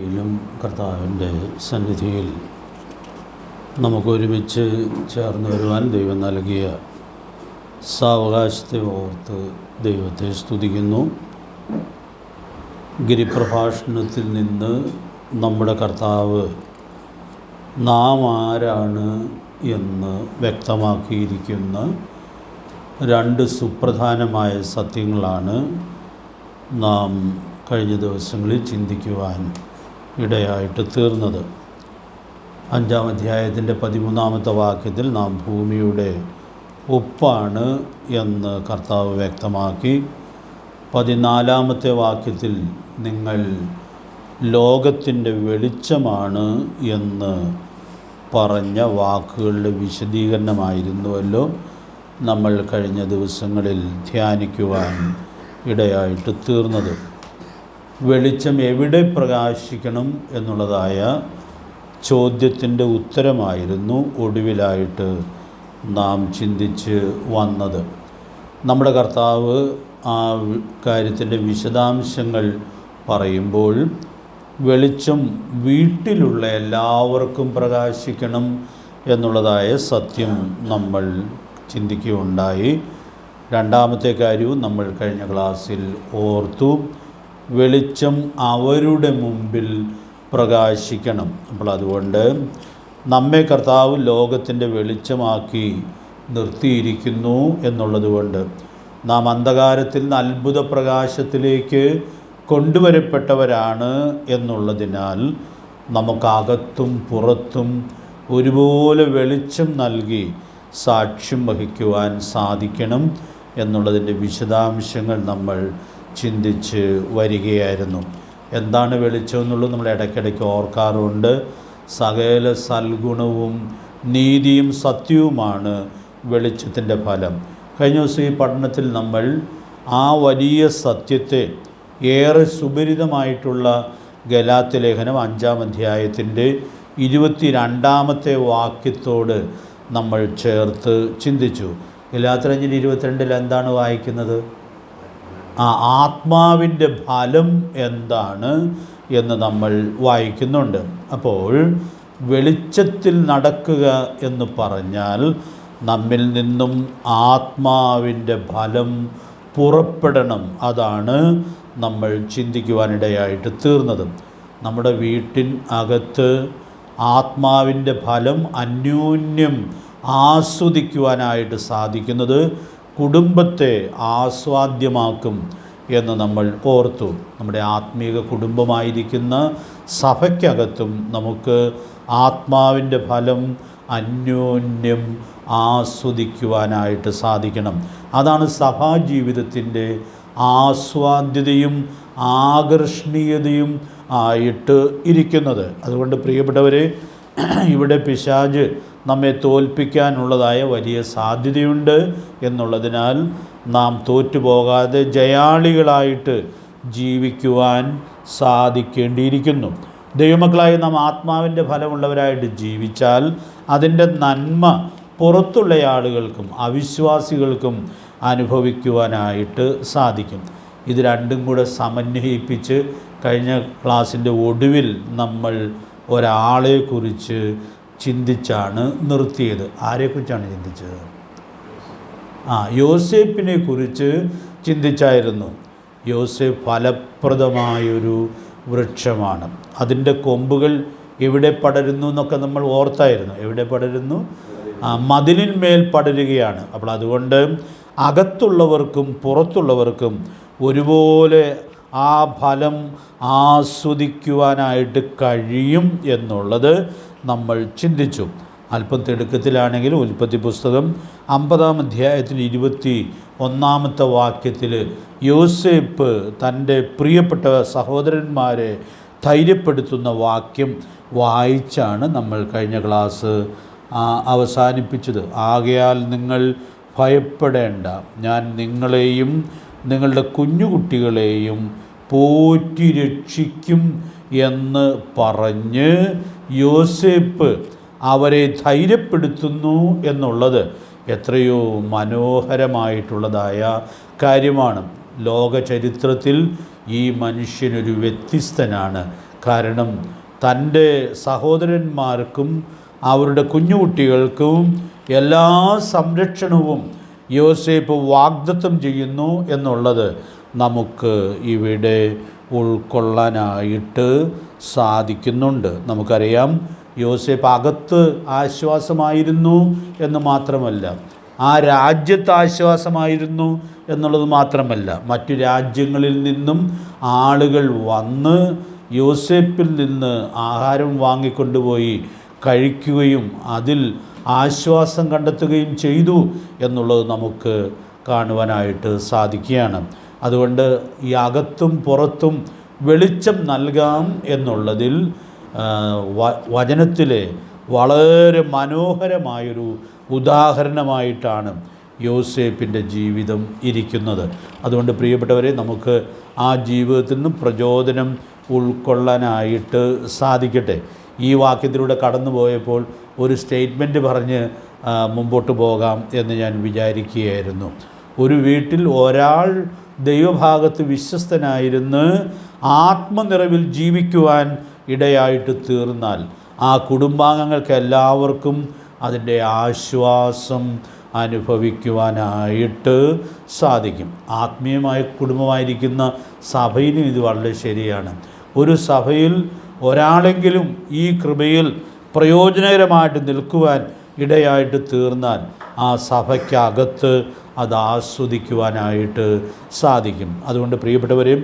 യിലും കർത്താവിൻ്റെ സന്നിധിയിൽ നമുക്കൊരുമിച്ച് ചേർന്ന് വരുവാൻ ദൈവം നൽകിയ സാവകാശത്തെ ഓർത്ത് ദൈവത്തെ സ്തുതിക്കുന്നു. ഗിരിപ്രഭാഷണത്തിൽ നിന്ന് നമ്മുടെ കർത്താവ് നാം ആരാണ് എന്ന് വ്യക്തമാക്കിയിരിക്കുന്ന രണ്ട് സുപ്രധാനമായ സത്യങ്ങളാണ് നാം കഴിഞ്ഞ ദിവസങ്ങളിൽ ചിന്തിക്കുവാൻ ഇടയായിട്ട് തീർന്നത്. 5-ാം അധ്യായത്തിൻ്റെ 13-ാമത്തെ വാക്യത്തിൽ നാം ഭൂമിയുടെ ഉപ്പാണ് എന്ന് കർത്താവ് വ്യക്തമാക്കി. 14-ാമത്തെ വാക്യത്തിൽ നിങ്ങൾ ലോകത്തിൻ്റെ വെളിച്ചമാണ് എന്ന് പറഞ്ഞ വാക്കുകളുടെ വിശദീകരണമായിരുന്നുവല്ലോ നമ്മൾ കഴിഞ്ഞ ദിവസങ്ങളിൽ ധ്യാനിക്കുവാൻ ഇടയായിട്ട് തീർന്നത്. വെളിച്ചം എവിടെ പ്രകാശിക്കണം എന്നുള്ളതായ ചോദ്യത്തിൻ്റെ ഉത്തരമായിരുന്നു ഒടുവിലായിട്ട് നാം ചിന്തിച്ച് വന്നത്. നമ്മുടെ കർത്താവ് ആ കാര്യത്തിൻ്റെ വിശദാംശങ്ങൾ പറയുമ്പോൾ വെളിച്ചം വീട്ടിലുള്ള എല്ലാവർക്കും പ്രകാശിക്കണം എന്നുള്ളതായ സത്യം നമ്മൾ ചിന്തിക്കുകയുണ്ടായി. രണ്ടാമത്തെ കാര്യവും നമ്മൾ കഴിഞ്ഞ ക്ലാസ്സിൽ ഓർത്തു. വെളിച്ചം അവരുടെ മുമ്പിൽ പ്രകാശിക്കണം. അപ്പോൾ അതുകൊണ്ട് നമ്മെ കർത്താവ് ലോകത്തിൻ്റെ വെളിച്ചമാക്കി നിർത്തിയിരിക്കുന്നു എന്നുള്ളതുകൊണ്ട് നാം അന്ധകാരത്തിൽ നിന്ന് അത്ഭുത പ്രകാശത്തിലേക്ക് കൊണ്ടുവരപ്പെട്ടവരാണ് എന്നുള്ളതിനാൽ നമുക്കകത്തും പുറത്തും ഒരുപോലെ വെളിച്ചം നൽകി സാക്ഷ്യം വഹിക്കുവാൻ സാധിക്കണം എന്നുള്ളതിൻ്റെ വിശദാംശങ്ങൾ നമ്മൾ ചിന്തിച്ച് വരികയായിരുന്നു. എന്താണ് വെളിച്ചം എന്നുള്ളത് നമ്മൾ ഇടയ്ക്കിടയ്ക്ക് ഓർക്കാറുണ്ട്. സകല സൽഗുണവും നീതിയും സത്യവുമാണ് വെളിച്ചത്തിൻ്റെ ഫലം. കഴിഞ്ഞ ദിവസം ഈ പഠനത്തിൽ നമ്മൾ ആ വലിയ സത്യത്തെ ഏറെ സുപരിതമായിട്ടുള്ള ഗലാത്യ ലേഖനം 5-ാം അധ്യായത്തിൻ്റെ 22-ാമത്തെ വാക്യത്തോട് നമ്മൾ ചേർത്ത് ചിന്തിച്ചു. ഗലാത്യ 5:22 എന്താണ് വായിക്കുന്നത്? ആത്മാവിൻ്റെ ഫലം എന്താണ് എന്ന് നമ്മൾ വായിക്കുന്നുണ്ട്. അപ്പോൾ വെളിച്ചത്തിൽ നടക്കുക എന്ന് പറഞ്ഞാൽ നമ്മിൽ നിന്നും ആത്മാവിൻ്റെ ഫലം പുറപ്പെടണം. അതാണ് നമ്മൾ ചിന്തിക്കുവാനിടയായിട്ട് തീർന്നത്. നമ്മുടെ വീട്ടിൻ അകത്ത് ആത്മാവിൻ്റെ ഫലം അന്യോന്യം ആസ്വദിക്കുവാനായിട്ട് സാധിക്കുന്നത് കുടുംബത്തെ ആസ്വാദ്യമാക്കും എന്ന് നമ്മൾ ഓർത്തു. നമ്മുടെ ആത്മീക കുടുംബമായിരിക്കുന്ന സഭയ്ക്കകത്തും നമുക്ക് ആത്മാവിൻ്റെ ഫലം അന്യോന്യം ആസ്വദിക്കുവാനായിട്ട് സാധിക്കണം. അതാണ് സഭാജീവിതത്തിൻ്റെ ആസ്വാദ്യതയും ആകർഷണീയതയും ആയിട്ട് ഇരിക്കുന്നത്. അതുകൊണ്ട് പ്രിയപ്പെട്ടവരെ, ഇവിടെ പിശാച് നമ്മെ തോൽപ്പിക്കാനുള്ളതായ വലിയ സാധ്യതയുണ്ട് എന്നുള്ളതിനാൽ നാം തോറ്റുപോകാതെ ജയാളികളായിട്ട് ജീവിക്കുവാൻ സാധിക്കേണ്ടിയിരിക്കുന്നു. ദൈവമക്കളായി നാം ആത്മാവിൻ്റെ ഫലമുള്ളവരായിട്ട് ജീവിച്ചാൽ അതിൻ്റെ നന്മ പുറത്തുള്ള ആളുകൾക്കും അവിശ്വാസികൾക്കും അനുഭവിക്കുവാനായിട്ട് സാധിക്കും. ഇത് രണ്ടും കൂടെ സമന്വയിപ്പിച്ച് കഴിഞ്ഞ ക്ലാസ്സിൻ്റെ ഒടുവിൽ നമ്മൾ ഒരാളെക്കുറിച്ച് ചിന്തിച്ചാണ് നിർത്തിയത്. ആരെക്കുറിച്ചാണ് ചിന്തിച്ചത്? യോസേപ്പിനെ കുറിച്ച് ചിന്തിച്ചായിരുന്നു. യോസേപ്പ് ഫലപ്രദമായൊരു വൃക്ഷമാണ്. അതിൻ്റെ കൊമ്പുകൾ എവിടെ പടരുന്നു എന്നൊക്കെ നമ്മൾ ഓർത്തായിരുന്നു. എവിടെ പടരുന്നു? മതിലിന്മേൽ പടരുകയാണ്. അപ്പോൾ അതുകൊണ്ട് അകത്തുള്ളവർക്കും പുറത്തുള്ളവർക്കും ഒരുപോലെ ആ ഫലം ആസ്വദിക്കുവാനായിട്ട് കഴിയും എന്നുള്ളത് നമ്മൾ ചിന്തിച്ചു. അല്പം തിടുക്കത്തിലാണെങ്കിൽ ഉൽപ്പത്തി പുസ്തകം 50-ാം അധ്യായത്തിൽ 21-ാമത്തെ വാക്യത്തിൽ യോസേപ്പ് തൻ്റെ പ്രിയപ്പെട്ട സഹോദരന്മാരെ ധൈര്യപ്പെടുത്തുന്ന വാക്യം വായിച്ചാണ് നമ്മൾ കഴിഞ്ഞ ക്ലാസ് അവസാനിപ്പിച്ചത്. ആകയാൽ നിങ്ങൾ ഭയപ്പെടേണ്ട, ഞാൻ നിങ്ങളെയും നിങ്ങളുടെ കുഞ്ഞുകുട്ടികളെയും പോറ്റി രക്ഷിക്കും എന്ന് പറഞ്ഞ് യോസേപ്പ് അവരെ ധൈര്യപ്പെടുത്തുന്നു എന്നുള്ളത് എത്രയോ മനോഹരമായിട്ടുള്ളതായ കാര്യമാണ്. ലോക ചരിത്രത്തിൽ ഈ മനുഷ്യനൊരു വ്യത്യസ്തനാണ്. കാരണം തൻ്റെ സഹോദരന്മാർക്കും അവരുടെ കുഞ്ഞുകുട്ടികൾക്കും എല്ലാ സംരക്ഷണവും യോസേപ്പ് വാഗ്ദത്തം ചെയ്യുന്നു എന്നുള്ളത് നമുക്ക് ഇവിടെ ഉൾക്കൊള്ളാനായിട്ട് സാധിക്കുന്നുണ്ട്. നമുക്കറിയാം, യോസേപ്പ് അകത്ത് ആശ്വാസമായിരുന്നു എന്ന് മാത്രമല്ല, ആ രാജ്യത്ത് ആശ്വാസമായിരുന്നു എന്നുള്ളത് മാത്രമല്ല, മറ്റു രാജ്യങ്ങളിൽ നിന്നും ആളുകൾ വന്ന് യോസേപ്പിൽ നിന്ന് ആഹാരം വാങ്ങിക്കൊണ്ടുപോയി കഴിക്കുകയും അതിൽ ആശ്വാസം കണ്ടെത്തുകയും ചെയ്തു എന്നുള്ളത് നമുക്ക് കാണുവാനായിട്ട് സാധിക്കുകയാണ്. അതുകൊണ്ട് ഈ അകത്തും പുറത്തും വെളിച്ചം നൽകാം എന്നുള്ളതിൽ വചനത്തിലെ വളരെ മനോഹരമായൊരു ഉദാഹരണമായിട്ടാണ് യോസേപ്പിൻ്റെ ജീവിതം ഇരിക്കുന്നത്. അതുകൊണ്ട് പ്രിയപ്പെട്ടവരെ, നമുക്ക് ആ ജീവിതത്തിൽ നിന്നും പ്രചോദനം ഉൾക്കൊള്ളാനായിട്ട് സാധിക്കട്ടെ. ഈ വാക്യത്തിലൂടെ കടന്നു പോയപ്പോൾ ഒരു സ്റ്റേറ്റ്മെൻറ്റ് പറഞ്ഞ് മുമ്പോട്ട് പോകാം എന്ന് ഞാൻ വിചാരിക്കുകയായിരുന്നു. ഒരു വീട്ടിൽ ഒരാൾ ദൈവഭാഗത്ത് വിശ്വസ്തനായിരുന്ന് ആത്മനിറവിൽ ജീവിക്കുവാൻ ഇടയായിട്ട് തീർന്നാൽ ആ കുടുംബാംഗങ്ങൾക്ക് എല്ലാവർക്കും അതിൻ്റെ ആശ്വാസം അനുഭവിക്കുവാനായിട്ട് സാധിക്കും. ആത്മീയമായ കുടുംബമായിരിക്കുന്ന സഭയിലും ഇത് വളരെ ശരിയാണ്. ഒരു സഭയിൽ ഒരാളെങ്കിലും ഈ കൃപയിൽ പ്രയോജനകരമായിട്ട് നിൽക്കുവാൻ ഇടയായിട്ട് തീർന്നാൽ ആ സഭയ്ക്കകത്ത് അത് ആസ്വദിക്കുവാനായിട്ട് സാധിക്കും. അതുകൊണ്ട് പ്രിയപ്പെട്ടവരെയും,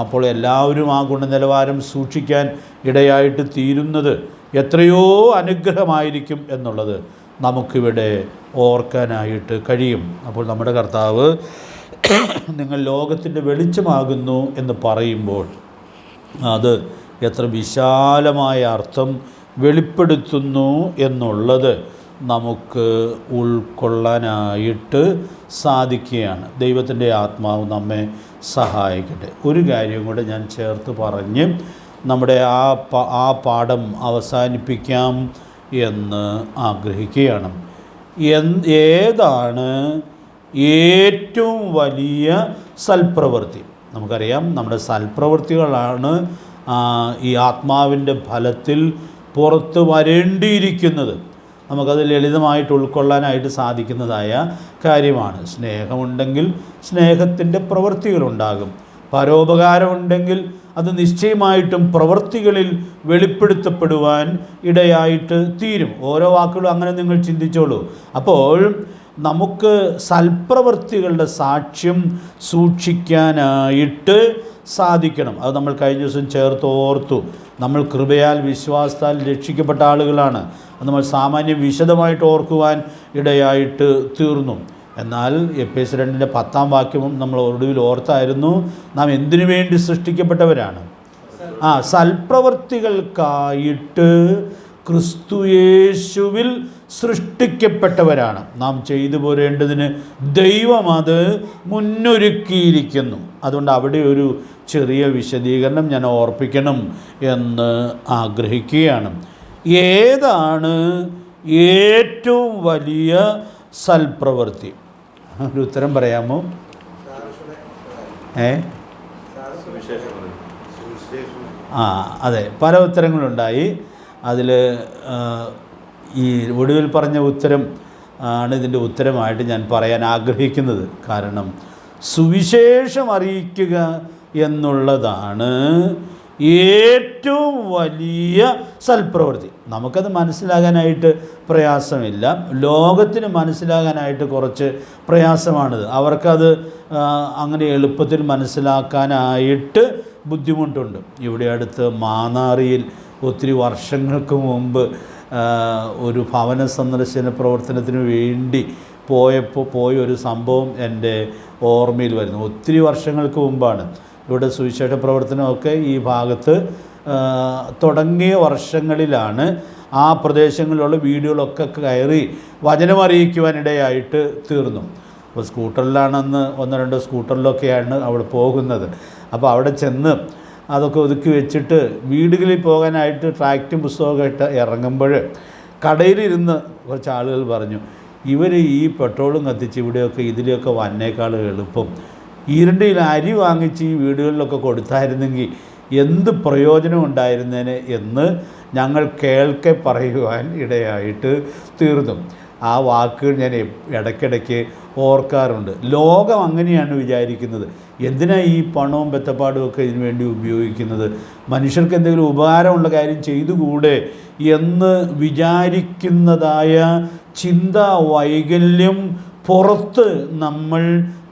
അപ്പോൾ എല്ലാവരും ആ ഗുണനിലവാരം സൂക്ഷിക്കാൻ ഇടയായിട്ട് തീരുന്നത് എത്രയോ അനുഗ്രഹമായിരിക്കും എന്നുള്ളത് നമുക്കിവിടെ ഓർക്കാനായിട്ട് കഴിയും. അപ്പോൾ നമ്മുടെ കർത്താവ് നിങ്ങൾ ലോകത്തിൻ്റെ വെളിച്ചമാകുന്നു എന്ന് പറയുമ്പോൾ അത് എത്ര വിശാലമായ അർത്ഥം വെളിപ്പെടുത്തുന്നു എന്നുള്ളത് നമുക്ക് ഉൾക്കൊള്ളാനായിട്ട് സാധിക്കുകയാണ്. ദൈവത്തിൻ്റെ ആത്മാവ് നമ്മെ സഹായിക്കട്ടെ. ഒരു കാര്യം കൂടെ ഞാൻ ചേർത്ത് പറഞ്ഞ് നമ്മുടെ ആ പാഠം അവസാനിപ്പിക്കാം എന്ന് ആഗ്രഹിക്കുകയാണ്. ഏതാണ് ഏറ്റവും വലിയ സൽപ്രവൃത്തി? നമുക്കറിയാം, നമ്മുടെ സൽപ്രവൃത്തികളാണ് ഈ ആത്മാവിൻ്റെ ഫലത്തിൽ പുറത്ത് വരേണ്ടിയിരിക്കുന്നത്. നമുക്കത് ലളിതമായിട്ട് ഉൾക്കൊള്ളാനായിട്ട് സാധിക്കുന്നതായ കാര്യമാണ്. സ്നേഹമുണ്ടെങ്കിൽ സ്നേഹത്തിൻ്റെ പ്രവൃത്തികളുണ്ടാകും. പരോപകാരമുണ്ടെങ്കിൽ അത് നിശ്ചയമായിട്ടും പ്രവൃത്തികളിൽ വെളിപ്പെടുത്തപ്പെടുവാൻ ഇടയായിട്ട് തീരും. ഓരോ വാക്കുകളും അങ്ങനെ നിങ്ങൾ ചിന്തിച്ചോളൂ. അപ്പോൾ നമുക്ക് സൽപ്രവൃത്തികളുടെ സാക്ഷ്യം സൂക്ഷിക്കാനായിട്ട് സാധിക്കണം. അത് നമ്മൾ കഴിഞ്ഞ ദിവസം ചേർത്ത് ഓർത്തു. നമ്മൾ കൃപയാൽ വിശ്വാസത്താൽ രക്ഷിക്കപ്പെട്ട ആളുകളാണ്. അത് നമ്മൾ സാമാന്യം വിശദമായിട്ട് ഓർക്കുവാൻ ഇടയായിട്ട് തീർന്നു. എന്നാൽ എഫേസ്യർ 2:10 നമ്മൾ ഒടുവിൽ ഓർത്തായിരുന്നു, നാം എന്തിനു വേണ്ടി സൃഷ്ടിക്കപ്പെട്ടവരാണ്? സൽപ്രവൃത്തികൾക്കായിട്ട് ക്രിസ്തുയേശുവിൽ സൃഷ്ടിക്കപ്പെട്ടവരാണ്. നാം ചെയ്തു പോരേണ്ടതിന് ദൈവം അത് മുന്നൊരുക്കിയിരിക്കുന്നു. അതുകൊണ്ട് അവിടെ ഒരു ചെറിയ വിശദീകരണം ഞാൻ ഓർപ്പിക്കണം എന്ന് ആഗ്രഹിക്കുകയാണ്. ഏതാണ് ഏറ്റവും വലിയ സൽപ്രവൃത്തി? ഒരു ഉത്തരം പറയാമോ? അതെ, പല ഉത്തരങ്ങളുണ്ടായി. അതിൽ ഈ ഒടുവിൽ പറഞ്ഞ ഉത്തരം ആണ് ഇതിൻ്റെ ഉത്തരമായിട്ട് ഞാൻ പറയാൻ ആഗ്രഹിക്കുന്നത്. കാരണം സുവിശേഷം അറിയിക്കുക എന്നുള്ളതാണ് ഏറ്റവും വലിയ സൽപ്രവൃത്തി. നമുക്കത് മനസ്സിലാകാനായിട്ട് പ്രയാസമില്ല. ലോകത്തിന് മനസ്സിലാകാനായിട്ട് കുറച്ച് പ്രയാസമാണിത്. അവർക്കത് അങ്ങനെ എളുപ്പത്തിൽ മനസ്സിലാക്കാനായിട്ട് ബുദ്ധിമുട്ടുണ്ട്. ഇവിടെ അടുത്ത് മാന്നാറിയിൽ ഒത്തിരി വർഷങ്ങൾക്ക് മുമ്പ് ഒരു ഭവന സന്ദർശന പ്രവർത്തനത്തിന് വേണ്ടി പോയൊരു സംഭവം എൻ്റെ ഓർമ്മയിൽ വരുന്നു. ഒത്തിരി വർഷങ്ങൾക്ക് മുമ്പാണ്. ഇവിടെ സുവിശേഷ പ്രവർത്തനമൊക്കെ ഈ ഭാഗത്ത് തുടങ്ങിയ വർഷങ്ങളിലാണ്. ആ പ്രദേശങ്ങളിലുള്ള വീടുകളൊക്കെ കയറി വചനമറിയിക്കുവാനിടയായിട്ട് തീർന്നു. അപ്പോൾ സ്കൂട്ടറിലാണെന്ന് 1-2 സ്കൂട്ടറിലൊക്കെയാണ് അവിടെ പോകുന്നത്. അപ്പോൾ അവിടെ ചെന്ന് അതൊക്കെ ഒതുക്കി വെച്ചിട്ട് വീടുകളിൽ പോകാനായിട്ട് ട്രാക്റ്റും പുസ്തകമൊക്കെ ഇട്ട് ഇറങ്ങുമ്പോൾ കടയിലിരുന്ന് കുറച്ച് ആളുകൾ പറഞ്ഞു, ഇവർ ഈ പെട്രോളും കത്തിച്ച് ഇവിടെയൊക്കെ ഇതിലെയൊക്കെ വന്നേക്കാൾ എളുപ്പം 2 കിലോ അരി വാങ്ങിച്ച് ഈ വീടുകളിലൊക്കെ കൊടുത്തായിരുന്നെങ്കിൽ എന്ത് പ്രയോജനം ഉണ്ടായിരുന്നേനെ എന്ന് ഞങ്ങൾ കേൾക്കെ പറയുവാൻ ഇടയായിട്ട് തീർന്നു. ആ വാക്കുകൾ ഞാൻ ഇടയ്ക്കിടയ്ക്ക് ഓർക്കാറുണ്ട്. ലോകം അങ്ങനെയാണ് വിചാരിക്കുന്നത്. എന്തിനാ ഈ പണവും ബത്തപ്പാടും ഒക്കെ ഇതിനു വേണ്ടി ഉപയോഗിക്കുന്നത്? മനുഷ്യർക്ക് എന്തെങ്കിലും ഉപകാരമുള്ള കാര്യം ചെയ്തുകൂടെ എന്ന് വിചാരിക്കുന്നതായ ചിന്താ വൈകല്യം പുറത്ത് നമ്മൾ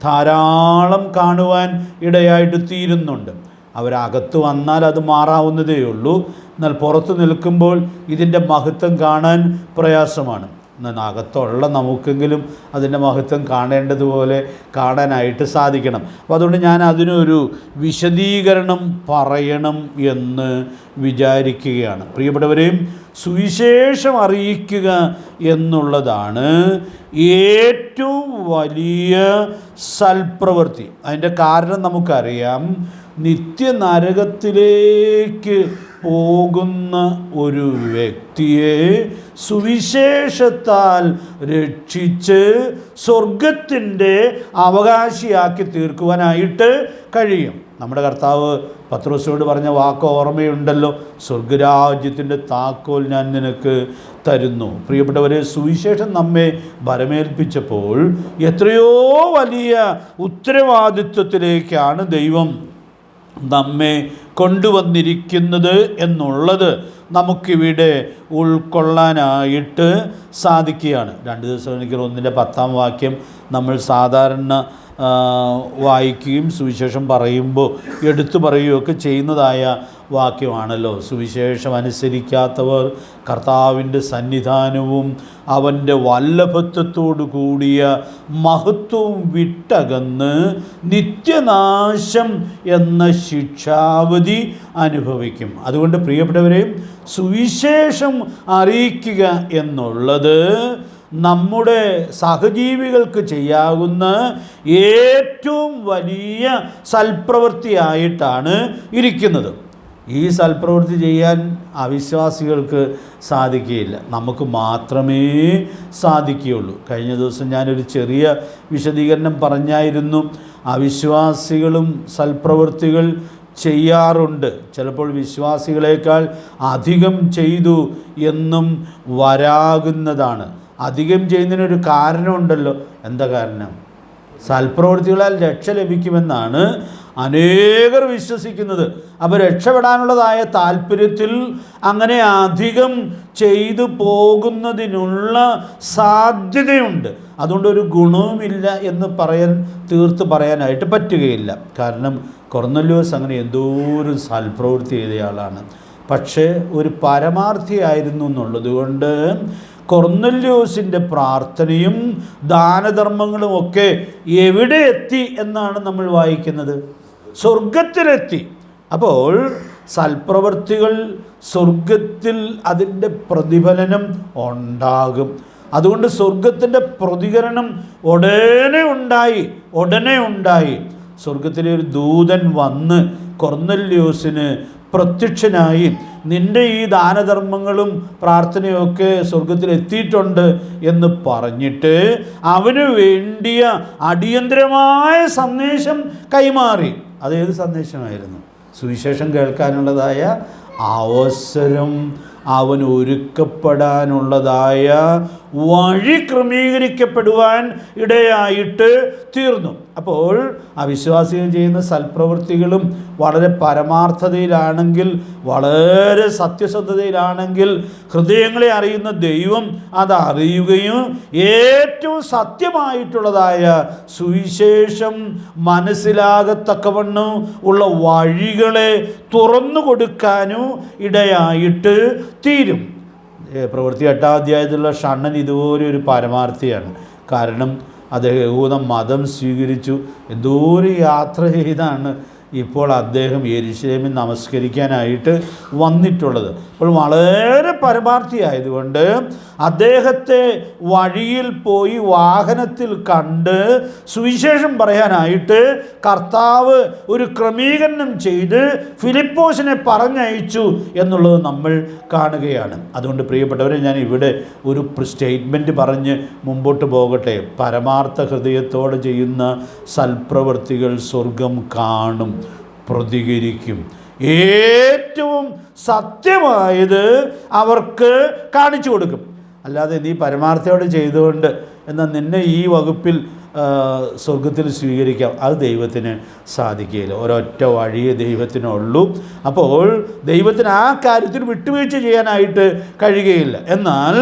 ധാരാളം കാണുവാൻ ഇടയായിട്ട് തീരുന്നുണ്ട്. അവരകത്ത് വന്നാൽ അത് മാറാവുന്നതേ ഉള്ളൂ. എന്നാൽ പുറത്ത് നിൽക്കുമ്പോൾ ഇതിൻ്റെ മഹത്വം കാണാൻ പ്രയാസമാണ്. എന്നാൽ അകത്തുള്ള നമുക്കെങ്കിലും അതിൻ്റെ മഹത്വം കാണേണ്ടതുപോലെ കാണാനായിട്ട് സാധിക്കണം. അപ്പോൾ അതുകൊണ്ട് ഞാൻ അതിനൊരു വിശദീകരണം പറയണം എന്ന് വിചാരിക്കുകയാണ്. പ്രിയപ്പെട്ടവരെയും, സുവിശേഷം അറിയിക്കുക എന്നുള്ളതാണ് ഏറ്റവും വലിയ സൽപ്രവൃത്തി. അതിൻ്റെ കാരണം നമുക്കറിയാം. നിത്യനരകത്തിലേക്ക് പോകുന്ന ഒരു വ്യക്തിയെ സുവിശേഷത്താൽ രക്ഷിച്ച് സ്വർഗത്തിൻ്റെ അവകാശിയാക്കി തീർക്കുവാനായിട്ട് കഴിയും. നമ്മുടെ കർത്താവ് പത്രോസിനോട് പറഞ്ഞ വാക്ക് ഓർമ്മയുണ്ടല്ലോ, സ്വർഗരാജ്യത്തിൻ്റെ താക്കോൽ ഞാൻ നിനക്ക് തരുന്നു. പ്രിയപ്പെട്ടവരെ, സുവിശേഷം നമ്മെ ഭരമേൽപ്പിച്ചപ്പോൾ എത്രയോ വലിയ ഉത്തരവാദിത്വത്തിലേക്കാണ് ദൈവം നമ്മെ കൊണ്ടുവന്നിരിക്കുന്നത് എന്നുള്ളത് നമുക്കിവിടെ ഉൾക്കൊള്ളാനായിട്ട് സാധിക്കുകയാണ്. 2 തെസ്സലോനിക്കർ 1:10 വാക്യം നമ്മൾ സാധാരണ വായിക്കുകയും സുവിശേഷം പറയുമ്പോൾ എടുത്തു പറയുകയൊക്കെ ചെയ്യുന്നതായ വാക്യമാണല്ലോ. സുവിശേഷം അനുസരിക്കാത്തവർ കർത്താവിൻ്റെ സന്നിധാനവും അവൻ്റെ വല്ലഭത്വത്തോടു കൂടിയ മഹത്വവും വിട്ടകന്ന് നിത്യനാശം എന്ന ശിക്ഷാവധി അനുഭവിക്കും. അതുകൊണ്ട് പ്രിയപ്പെട്ടവരെയും, സുവിശേഷം അറിയിക്കുക എന്നുള്ളത് നമ്മുടെ സഹജീവികൾക്ക് ചെയ്യാവുന്ന ഏറ്റവും വലിയ സൽപ്രവൃത്തിയായിട്ടാണ് ഇരിക്കുന്നത്. ഈ സൽപ്രവൃത്തി ചെയ്യാൻ അവിശ്വാസികൾക്ക് സാധിക്കുകയില്ല, നമുക്ക് മാത്രമേ സാധിക്കുകയുള്ളൂ. കഴിഞ്ഞ ദിവസം ഞാനൊരു ചെറിയ വിശദീകരണം പറഞ്ഞായിരുന്നു. അവിശ്വാസികളും സൽപ്രവൃത്തികൾ ചെയ്യാറുണ്ട്. ചിലപ്പോൾ വിശ്വാസികളെക്കാൾ അധികം ചെയ്തു എന്നും വരാകുന്നതാണ്. അധികം ചെയ്യുന്നതിനൊരു കാരണമുണ്ടല്ലോ. എന്താ കാരണം? സൽപ്രവൃത്തികളാൽ രക്ഷ ലഭിക്കുമെന്നാണ് അനേകർ വിശ്വസിക്കുന്നത്. അപ്പോൾ രക്ഷപ്പെടാനുള്ളതായ താല്പര്യത്തിൽ അങ്ങനെ അധികം ചെയ്തു പോകുന്നതിനുള്ള സാധ്യതയുണ്ട്. അതുകൊണ്ടൊരു ഗുണവുമില്ല എന്ന് തീർത്ത് പറയാനായിട്ട് പറ്റുകയില്ല. കാരണം കൊർന്നല്യോസ് അങ്ങനെ എന്തോരം സൽപ്രവൃത്തി ചെയ്തയാളാണ്. പക്ഷേ ഒരു പരമാർത്ഥിയായിരുന്നു എന്നുള്ളത് കൊണ്ട് കൊർന്നല്യോസിൻ്റെ പ്രാർത്ഥനയും ദാനധർമ്മങ്ങളും ഒക്കെ എവിടെ എത്തി എന്നാണ് നമ്മൾ വായിക്കുന്നത്? സ്വർഗത്തിലെത്തി. അപ്പോൾ സൽപ്രവൃത്തികൾ സ്വർഗത്തിൽ അതിൻ്റെ പ്രതിഫലനം ഉണ്ടാകും. അതുകൊണ്ട് സ്വർഗത്തിൻ്റെ പ്രതികരണം ഉടനെ ഉണ്ടായി. സ്വർഗത്തിലെ ഒരു ദൂതൻ വന്ന് കൊർന്നല്യോസിന് പ്രത്യക്ഷനായി, നിൻ്റെ ഈ ദാനധർമ്മങ്ങളും പ്രാർത്ഥനയൊക്കെ സ്വർഗത്തിൽ എത്തിയിട്ടുണ്ട് എന്ന് പറഞ്ഞിട്ട് അവന് വേണ്ടിയ അടിയന്തരമായ സന്ദേശം കൈമാറി. അതേത് സന്ദേശമായിരുന്നു? സുവിശേഷം കേൾക്കാനുള്ളതായ അവസരം, അവൻ ഒരുക്കപ്പെടാനുള്ളതായ വഴി ക്രമീകരിക്കപ്പെടുവാൻ ഇടയായിട്ട് തീർന്നു. അപ്പോൾ അവിശ്വാസികൾ ചെയ്യുന്ന സൽപ്രവൃത്തികളും വളരെ പരമാർത്ഥതയിലാണെങ്കിൽ, വളരെ സത്യസന്ധതയിലാണെങ്കിൽ, ഹൃദയങ്ങളെ അറിയുന്ന ദൈവം അത് അറിയുകയും ഏറ്റവും സത്യമായിട്ടുള്ളതായ സുവിശേഷം മനസ്സിലാകത്തക്കവണ്ണം ഉള്ള വഴികളെ തുറന്നു കൊടുക്കാനും ഇടയായിട്ട് തീരും. പ്രവൃത്തി 8-ാം അധ്യായത്തിലുള്ള ഷണ്ണൻ ഇതുപോലെ ഒരു പരമാർത്ഥിയാണ്. കാരണം അദ്ദേഹം യഹൂദ മതം സ്വീകരിച്ചു. എന്തോരം യാത്ര ചെയ്താണ് ഇപ്പോൾ അദ്ദേഹം യെരുശലേമിൽ നമസ്കരിക്കാനായിട്ട് വന്നിട്ടുള്ളത്. അപ്പോൾ വളരെ പരമാർത്ഥിയായതുകൊണ്ട് അദ്ദേഹത്തെ വഴിയിൽ പോയി വാഹനത്തിൽ കണ്ട് സുവിശേഷം പറയാനായിട്ട് കർത്താവ് ഒരു ക്രമീകരണം ചെയ്ത് ഫിലിപ്പോസിനെ പറഞ്ഞയച്ചു എന്നുള്ളത് നമ്മൾ കാണുകയാണ്. അതുകൊണ്ട് പ്രിയപ്പെട്ടവരെ, ഞാൻ ഇവിടെ ഒരു സ്റ്റേറ്റ്മെൻറ്റ് പറഞ്ഞ് മുമ്പോട്ട് പോകട്ടെ. പരമാർത്ഥ ഹൃദയത്തോടെ ചെയ്യുന്ന സൽപ്രവൃത്തികൾ സ്വർഗം കാണും, പ്രതികരിക്കും. ഏറ്റവും സത്യമായത് അവർക്ക് കാണിച്ചു കൊടുക്കും. അല്ലാതെ നീ പരമാർത്ഥയോടെ ചെയ്തുകൊണ്ട് എന്നാൽ നിന്നെ ഈ വകുപ്പിൽ സ്വർഗത്തിൽ സ്വീകരിക്കാം, അത് ദൈവത്തിന് സാധിക്കുകയില്ല. ഒരൊറ്റ വഴിയേ ദൈവത്തിനുള്ളൂ. അപ്പോൾ ദൈവത്തിന് ആ കാര്യത്തിൽ വിട്ടുവീഴ്ച ചെയ്യാനായിട്ട് കഴിയുകയില്ല. എന്നാൽ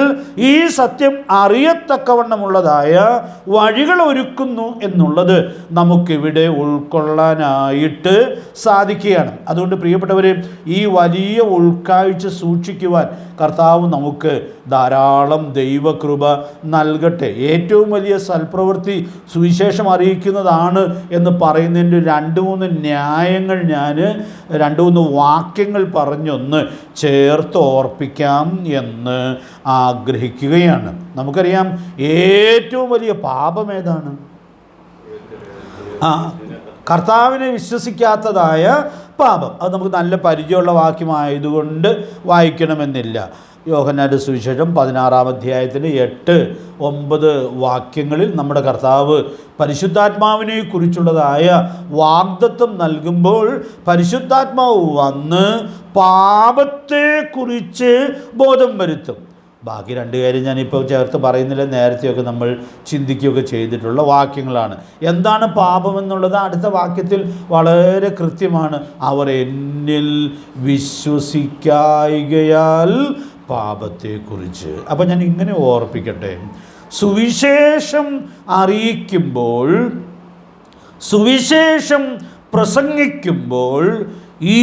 ഈ സത്യം അറിയത്തക്കവണ്ണമുള്ളതായ വഴികൾ ഒരുക്കുന്നു എന്നുള്ളത് നമുക്കിവിടെ ഉൾക്കൊള്ളാനായിട്ട് സാധിക്കുകയാണ്. അതുകൊണ്ട് പ്രിയപ്പെട്ടവരെ, ഈ വലിയ ഉൾക്കാഴ്ച സൂക്ഷിക്കുവാൻ കർത്താവ് നമുക്ക് ധാരാളം ദൈവകൃപ നൽകട്ടെ. ഏറ്റവും വലിയ സൽപ്രവൃത്തി സുവിശേഷം അറിയിക്കുന്നതാണ് എന്ന് പറയുന്നതിൻ്റെ 2-3 ന്യായങ്ങൾ ഞാൻ 2-3 വാക്യങ്ങൾ പറഞ്ഞൊന്ന് ചേർത്ത് ഓർപ്പിക്കാം എന്ന് ആഗ്രഹിക്കുകയാണ്. നമുക്കറിയാം ഏറ്റവും വലിയ പാപം ഏതാണ്? കർത്താവിനെ വിശ്വസിക്കാത്തതായ പാപം. അത് നമുക്ക് നല്ല പരിചയമുള്ള വാക്യമായതുകൊണ്ട് വായിക്കണമെന്നില്ല. യോഹന്നാന്റെ സുവിശേഷം 16-ാം അധ്യായത്തിന് 8-9 വാക്യങ്ങളിൽ നമ്മുടെ കർത്താവ് പരിശുദ്ധാത്മാവിനെ കുറിച്ചുള്ളതായ വാഗ്ദത്തം നൽകുമ്പോൾ പരിശുദ്ധാത്മാവ് വന്ന് പാപത്തെക്കുറിച്ച് ബോധം വരുത്തും. ബാക്കി 2 കാര്യം ഞാനിപ്പോൾ ചേർത്ത് പറയുന്നില്ല, നേരത്തെയൊക്കെ നമ്മൾ ചിന്തിക്കുകയൊക്കെ ചെയ്തിട്ടുള്ള വാക്യങ്ങളാണ്. എന്താണ് പാപമെന്നുള്ളത് അടുത്ത വാക്യത്തിൽ വളരെ കൃത്യമാണ്. അവർ എന്നിൽ വിശ്വസിക്കായ്കയാൽ പാപത്തെക്കുറിച്ച്. അപ്പം ഞാൻ ഇങ്ങനെ ഓർപ്പിക്കട്ടെ, സുവിശേഷം അറിയിക്കുമ്പോൾ, സുവിശേഷം പ്രസംഗിക്കുമ്പോൾ ഈ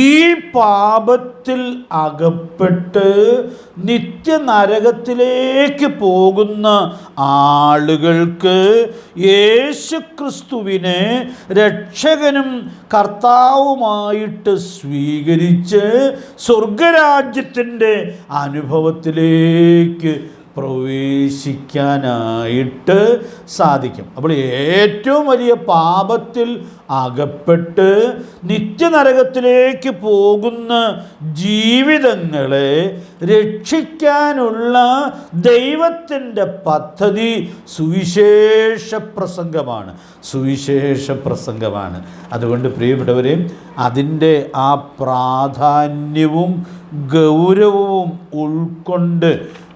പാപത്തിൽ അകപ്പെട്ട് നിത്യനരകത്തിലേക്ക് പോകുന്ന ആളുകൾക്ക് യേശുക്രിസ്തുവിനെ രക്ഷകനും കർത്താവുമായിട്ട് സ്വീകരിച്ച് സ്വർഗരാജ്യത്തിൻ്റെ അനുഭവത്തിലേക്ക് പ്രവേശിക്കാനായിട്ട് സാധിക്കും. അപ്പോൾ ഏറ്റവും വലിയ പാപത്തിൽ അകപ്പെട്ട് നിത്യനരകത്തിലേക്ക് പോകുന്ന ജീവിതങ്ങളെ രക്ഷിക്കാനുള്ള ദൈവത്തിൻ്റെ പദ്ധതി സുവിശേഷ പ്രസംഗമാണ്, സുവിശേഷ പ്രസംഗമാണ്. അതുകൊണ്ട് പ്രിയപ്പെട്ടവരെ, അതിൻ്റെ ആ പ്രാധാന്യവും ഗൗരവവും ഉൾക്കൊണ്ട്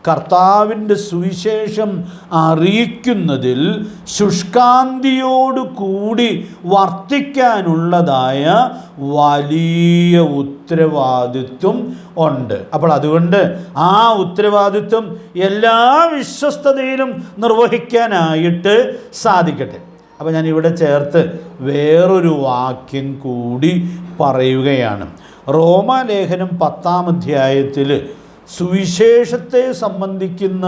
കർത്താവിൻ്റെ സുവിശേഷം അറിയിക്കുന്നതിൽ ശുഷ്കാന്തിയോടു കൂടി വർത്തിക്കാനുള്ളതായ വലിയ ഉത്തരവാദിത്വം ഉണ്ട്. അപ്പോൾ അതുകൊണ്ട് ആ ഉത്തരവാദിത്വം എല്ലാ വിശ്വസ്തതയിലും നിർവഹിക്കാനായിട്ട് സാധിക്കട്ടെ. അപ്പോൾ ഞാൻ ഇവിടെ ചേർത്ത് വേറൊരു വാക്യം കൂടി പറയുകയാണ്. റോമാലേഖനം 10-ാം അധ്യായത്തിൽ സുവിശേഷത്തെ സംബന്ധിക്കുന്ന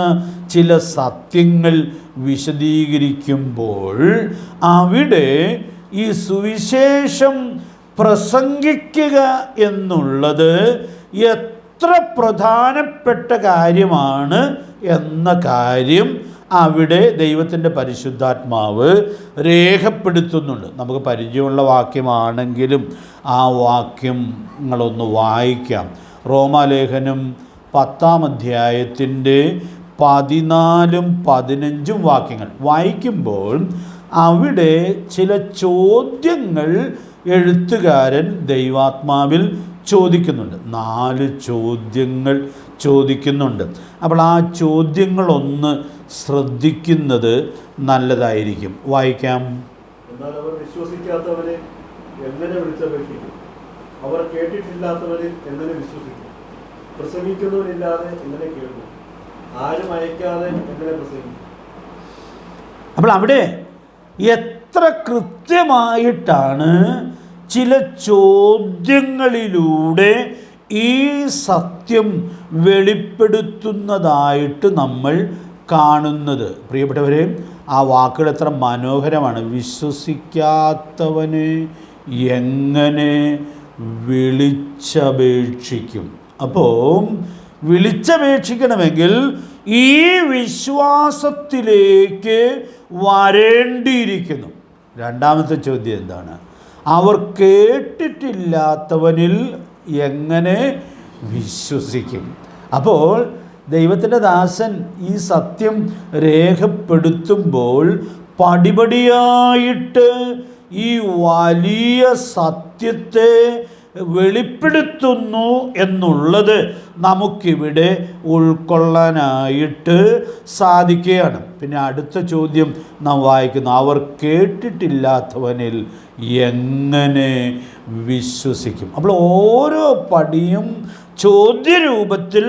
ചില സത്യങ്ങൾ വിശദീകരിക്കുമ്പോൾ അവിടെ ഈ സുവിശേഷം പ്രസംഗിക്കുക എന്നുള്ളത് എത്ര പ്രധാനപ്പെട്ട കാര്യമാണ് എന്ന കാര്യം അവിടെ ദൈവത്തിൻ്റെ പരിശുദ്ധാത്മാവ് രേഖപ്പെടുത്തുന്നുണ്ട്. നമുക്ക് പരിചയമുള്ള വാക്യമാണെങ്കിലും ആ വാക്യങ്ങളൊന്ന് വായിക്കാം. റോമാലേഖനം 10-ാം അധ്യായത്തിൻ്റെ 14-15 വാക്യങ്ങൾ വായിക്കുമ്പോൾ അവിടെ ചില ചോദ്യങ്ങൾ എഴുത്തുകാരൻ ദൈവാത്മാവിൽ ചോദിക്കുന്നുണ്ട്. 4 ചോദ്യങ്ങൾ ചോദിക്കുന്നുണ്ട്. അപ്പോൾ ആ ചോദ്യങ്ങളൊന്ന് ശ്രദ്ധിക്കുന്നത് നല്ലതായിരിക്കും. വായിക്കാം. എന്നാൽ അവർ വിശ്വസിക്കാത്തവരെ എങ്ങനെ വിളിച്ചപേക്ഷിക്കും? അവർ കേട്ടിട്ടില്ലാത്തവരെ എങ്ങനെ വിശ്വസിക്കും? പ്രസംഗിക്കുന്നവരില്ലാതെ എങ്ങനെ കേൾക്കും? ആരും അയക്കാതെ എങ്ങനെ പ്രസംഗിക്കും? അപ്പോൾ അവിടെ എത്ര കൃത്യമായിട്ടാണ് ചില ചോദ്യങ്ങളിലൂടെ ഈ സത്യം വെളിപ്പെടുത്തുന്നതായിട്ട് നമ്മൾ കാണുന്നത്. പ്രിയപ്പെട്ടവരെ, ആ വാക്കുകൾ എത്ര മനോഹരമാണ്. വിശ്വസിക്കാത്തവനെ എങ്ങനെ വിളിച്ചപേക്ഷിക്കും? അപ്പോൾ വിളിച്ചപേക്ഷിക്കണമെങ്കിൽ ഈ വിശ്വാസത്തിലേക്ക് വരേണ്ടിയിരിക്കുന്നു. രണ്ടാമത്തെ ചോദ്യം എന്താണ്? അവർ കേട്ടിട്ടില്ലാത്തവനിൽ എങ്ങനെ വിശ്വസിക്കും? അപ്പോൾ ദൈവത്തിൻ്റെ ദാസൻ ഈ സത്യം രേഖപ്പെടുത്തുമ്പോൾ പടിപടിയായിട്ട് ഈ വലിയ സത്യത്തെ വെളിപ്പെടുത്തുന്നു എന്നുള്ളത് നമുക്കിവിടെ ഉൾക്കൊള്ളാനായിട്ട് സാധിക്കുകയാണ്. പിന്നെ അടുത്ത ചോദ്യം നാം വായിക്കുന്നു, അവർ കേട്ടിട്ടില്ലാത്തവനിൽ എങ്ങനെ വിശ്വസിക്കും? അപ്പോൾ ഓരോ പടിയും ചോദ്യരൂപത്തിൽ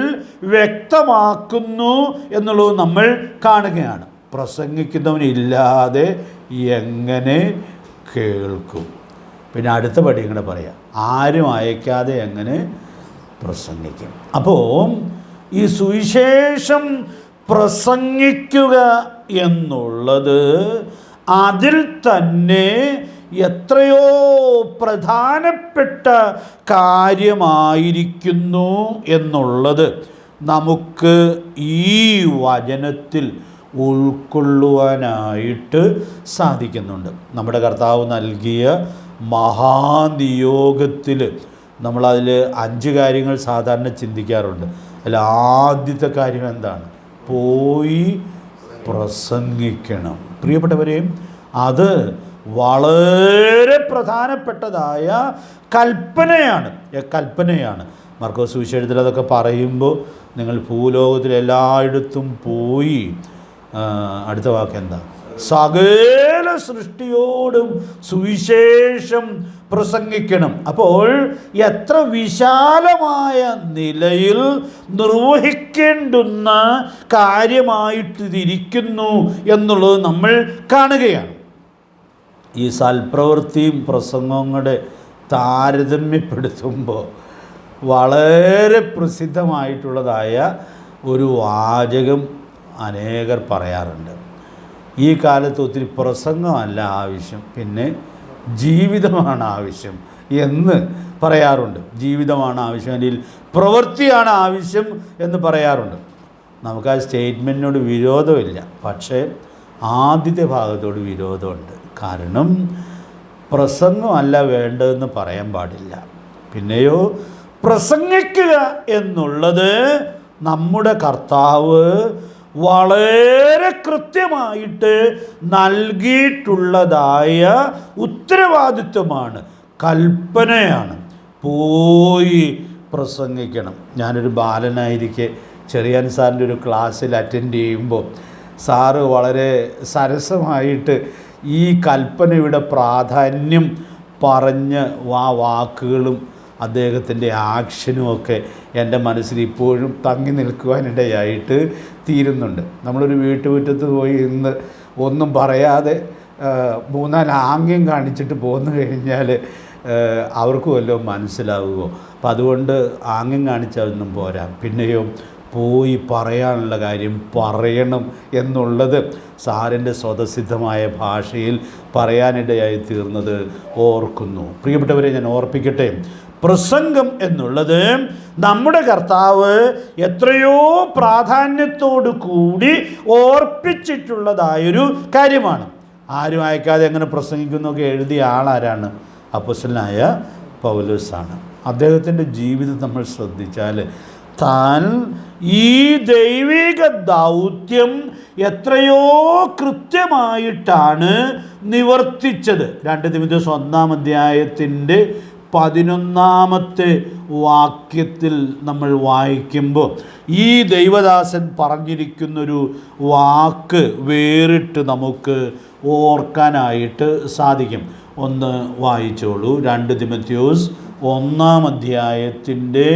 വ്യക്തമാക്കുന്നു എന്നുള്ളത് നമ്മൾ കാണുകയാണ്. പ്രസംഗിക്കുന്നവനില്ലാതെ എങ്ങനെ കേൾക്കും? പിന്നെ അടുത്ത പടി ഇങ്ങനെ പറയാം, ആരും അയക്കാതെ എങ്ങനെ പ്രസംഗിക്കും? അപ്പോൾ ഈ സുവിശേഷം പ്രസംഗിക്കുക എന്നുള്ളത് അതിൽ തന്നെ എത്രയോ പ്രധാനപ്പെട്ട കാര്യമായിരിക്കുന്നു എന്നുള്ളത് നമുക്ക് ഈ വചനത്തിൽ ഉൾക്കൊള്ളുവാനായിട്ട് സാധിക്കുന്നുണ്ട്. നമ്മുടെ കർത്താവ് നൽകിയ മഹാനിയോഗത്തിൽ നമ്മളതിൽ 5 കാര്യങ്ങൾ സാധാരണ ചിന്തിക്കാറുണ്ട്. അതിൽ ആദ്യത്തെ കാര്യം എന്താണ്? പോയി പ്രസംഗിക്കണം. പ്രിയപ്പെട്ടവരെ, അത് വളരെ പ്രധാനപ്പെട്ടതായ കൽപ്പനയാണ്. മർക്കോസ് സുവിശേഷത്തിൽ അതൊക്കെ പറയുമ്പോൾ നിങ്ങൾ ഭൂലോകത്തിൽ എല്ലായിടത്തും പോയി, അടുത്ത വാക്ക് എന്താ? സകല സൃഷ്ടിയോടും സുവിശേഷം പ്രസംഗിക്കണം. അപ്പോൾ എത്ര വിശാലമായ നിലയിൽ നിർവഹിക്കേണ്ടുന്ന കാര്യമായിട്ടിരിക്കുന്നു എന്നുള്ളത് നമ്മൾ കാണുകയാണ്. ഈ സൽപ്രവൃത്തിയും പ്രസംഗവും കൂടെ താരതമ്യപ്പെടുത്തുമ്പോൾ വളരെ പ്രസിദ്ധമായിട്ടുള്ളതായ ഒരു വാചകം അനേകർ പറയാറുണ്ട്. ഈ കാലത്ത് ഒത്തിരി പ്രസംഗമല്ല ആവശ്യം, പിന്നെ ജീവിതമാണ് ആവശ്യം എന്ന് പറയാറുണ്ട്. ജീവിതമാണ് ആവശ്യം, അല്ലെങ്കിൽ പ്രവൃത്തിയാണ് ആവശ്യം എന്ന് പറയാറുണ്ട്. നമുക്ക് ആ സ്റ്റേറ്റ്മെൻറ്റിനോട് വിരോധമില്ല, പക്ഷേ ആദ്യത്തെ ഭാഗത്തോട് വിരോധമുണ്ട്. കാരണം പ്രസംഗമല്ല വേണ്ടതെന്ന് പറയാൻ പാടില്ല. പിന്നെയോ പ്രസംഗിക്കുക എന്നുള്ളത് നമ്മുടെ കർത്താവ് വളരെ കൃത്യമായിട്ട് നൽകിയിട്ടുള്ളതായ ഉത്തരവാദിത്വമാണ്, കൽപ്പനയാണ്. പോയി പ്രസംഗിക്കണം. ഞാനൊരു ബാലനായിരിക്കെ ചെറിയാൻ സാറിൻ്റെ ഒരു ക്ലാസ്സിൽ അറ്റൻഡ് ചെയ്യുമ്പോൾ സാറ് വളരെ സരസമായിട്ട് ഈ കൽപ്പനയുടെ പ്രാധാന്യം പറഞ്ഞ് വാക്കുകളും അദ്ദേഹത്തിൻ്റെ ആക്ഷനുമൊക്കെ എൻ്റെ മനസ്സിൽ ഇപ്പോഴും തങ്ങി നിൽക്കുവാനിടയായിട്ട് തീരുന്നുണ്ട്. നമ്മളൊരു വീട്ടുമുറ്റത്ത് പോയി ഇന്ന് ഒന്നും പറയാതെ 3-4 ആംഗ്യം കാണിച്ചിട്ട് പോന്നു കഴിഞ്ഞാൽ അവർക്ക് വല്ലതും മനസ്സിലാവുമോ? അപ്പം അതുകൊണ്ട് ആംഗ്യം കാണിച്ചാലൊന്നും പോരാ, പിന്നെയോ പോയി പറയാനുള്ള കാര്യം പറയണം എന്നുള്ളത് സാറിൻ്റെ സ്വതസിദ്ധമായ ഭാഷയിൽ പറയാനിടയായി തീർന്നത് ഓർക്കുന്നു. പ്രിയപ്പെട്ടവരെ, ഞാൻ ഓർപ്പിക്കട്ടെ, പ്രസംഗം എന്നുള്ളത് നമ്മുടെ കർത്താവ് എത്രയോ പ്രാധാന്യത്തോടു കൂടി ഓർപ്പിച്ചിട്ടുള്ളതായൊരു കാര്യമാണ്. ആരും അയക്കാതെ എങ്ങനെ പ്രസംഗിക്കുന്നൊക്കെ എഴുതിയ ആളാരാണ്? അപ്പോസ്തലനായ പൗലോസാണ്. അദ്ദേഹത്തിൻ്റെ ജീവിതം നമ്മൾ ശ്രദ്ധിച്ചാൽ താൻ ഈ ദൈവിക ദൗത്യം എത്രയോ കൃത്യമായിട്ടാണ് നിവർത്തിച്ചത്. 2 തിമോഥെയോസ് 1-ാം അധ്യായത്തിൻ്റെ 11-ാമത്തെ വാക്യത്തിൽ നമ്മൾ വായിക്കുമ്പോൾ ഈ ദൈവദാസൻ പറഞ്ഞിരിക്കുന്നൊരു വാക്ക് വേറിട്ട് നമുക്ക് ഓർക്കാനായിട്ട് സാധിക്കും. ഒന്ന് വായിച്ചോളൂ. 2 തിമോഥെയോസ് 1-ാം അധ്യായത്തിൻ്റെ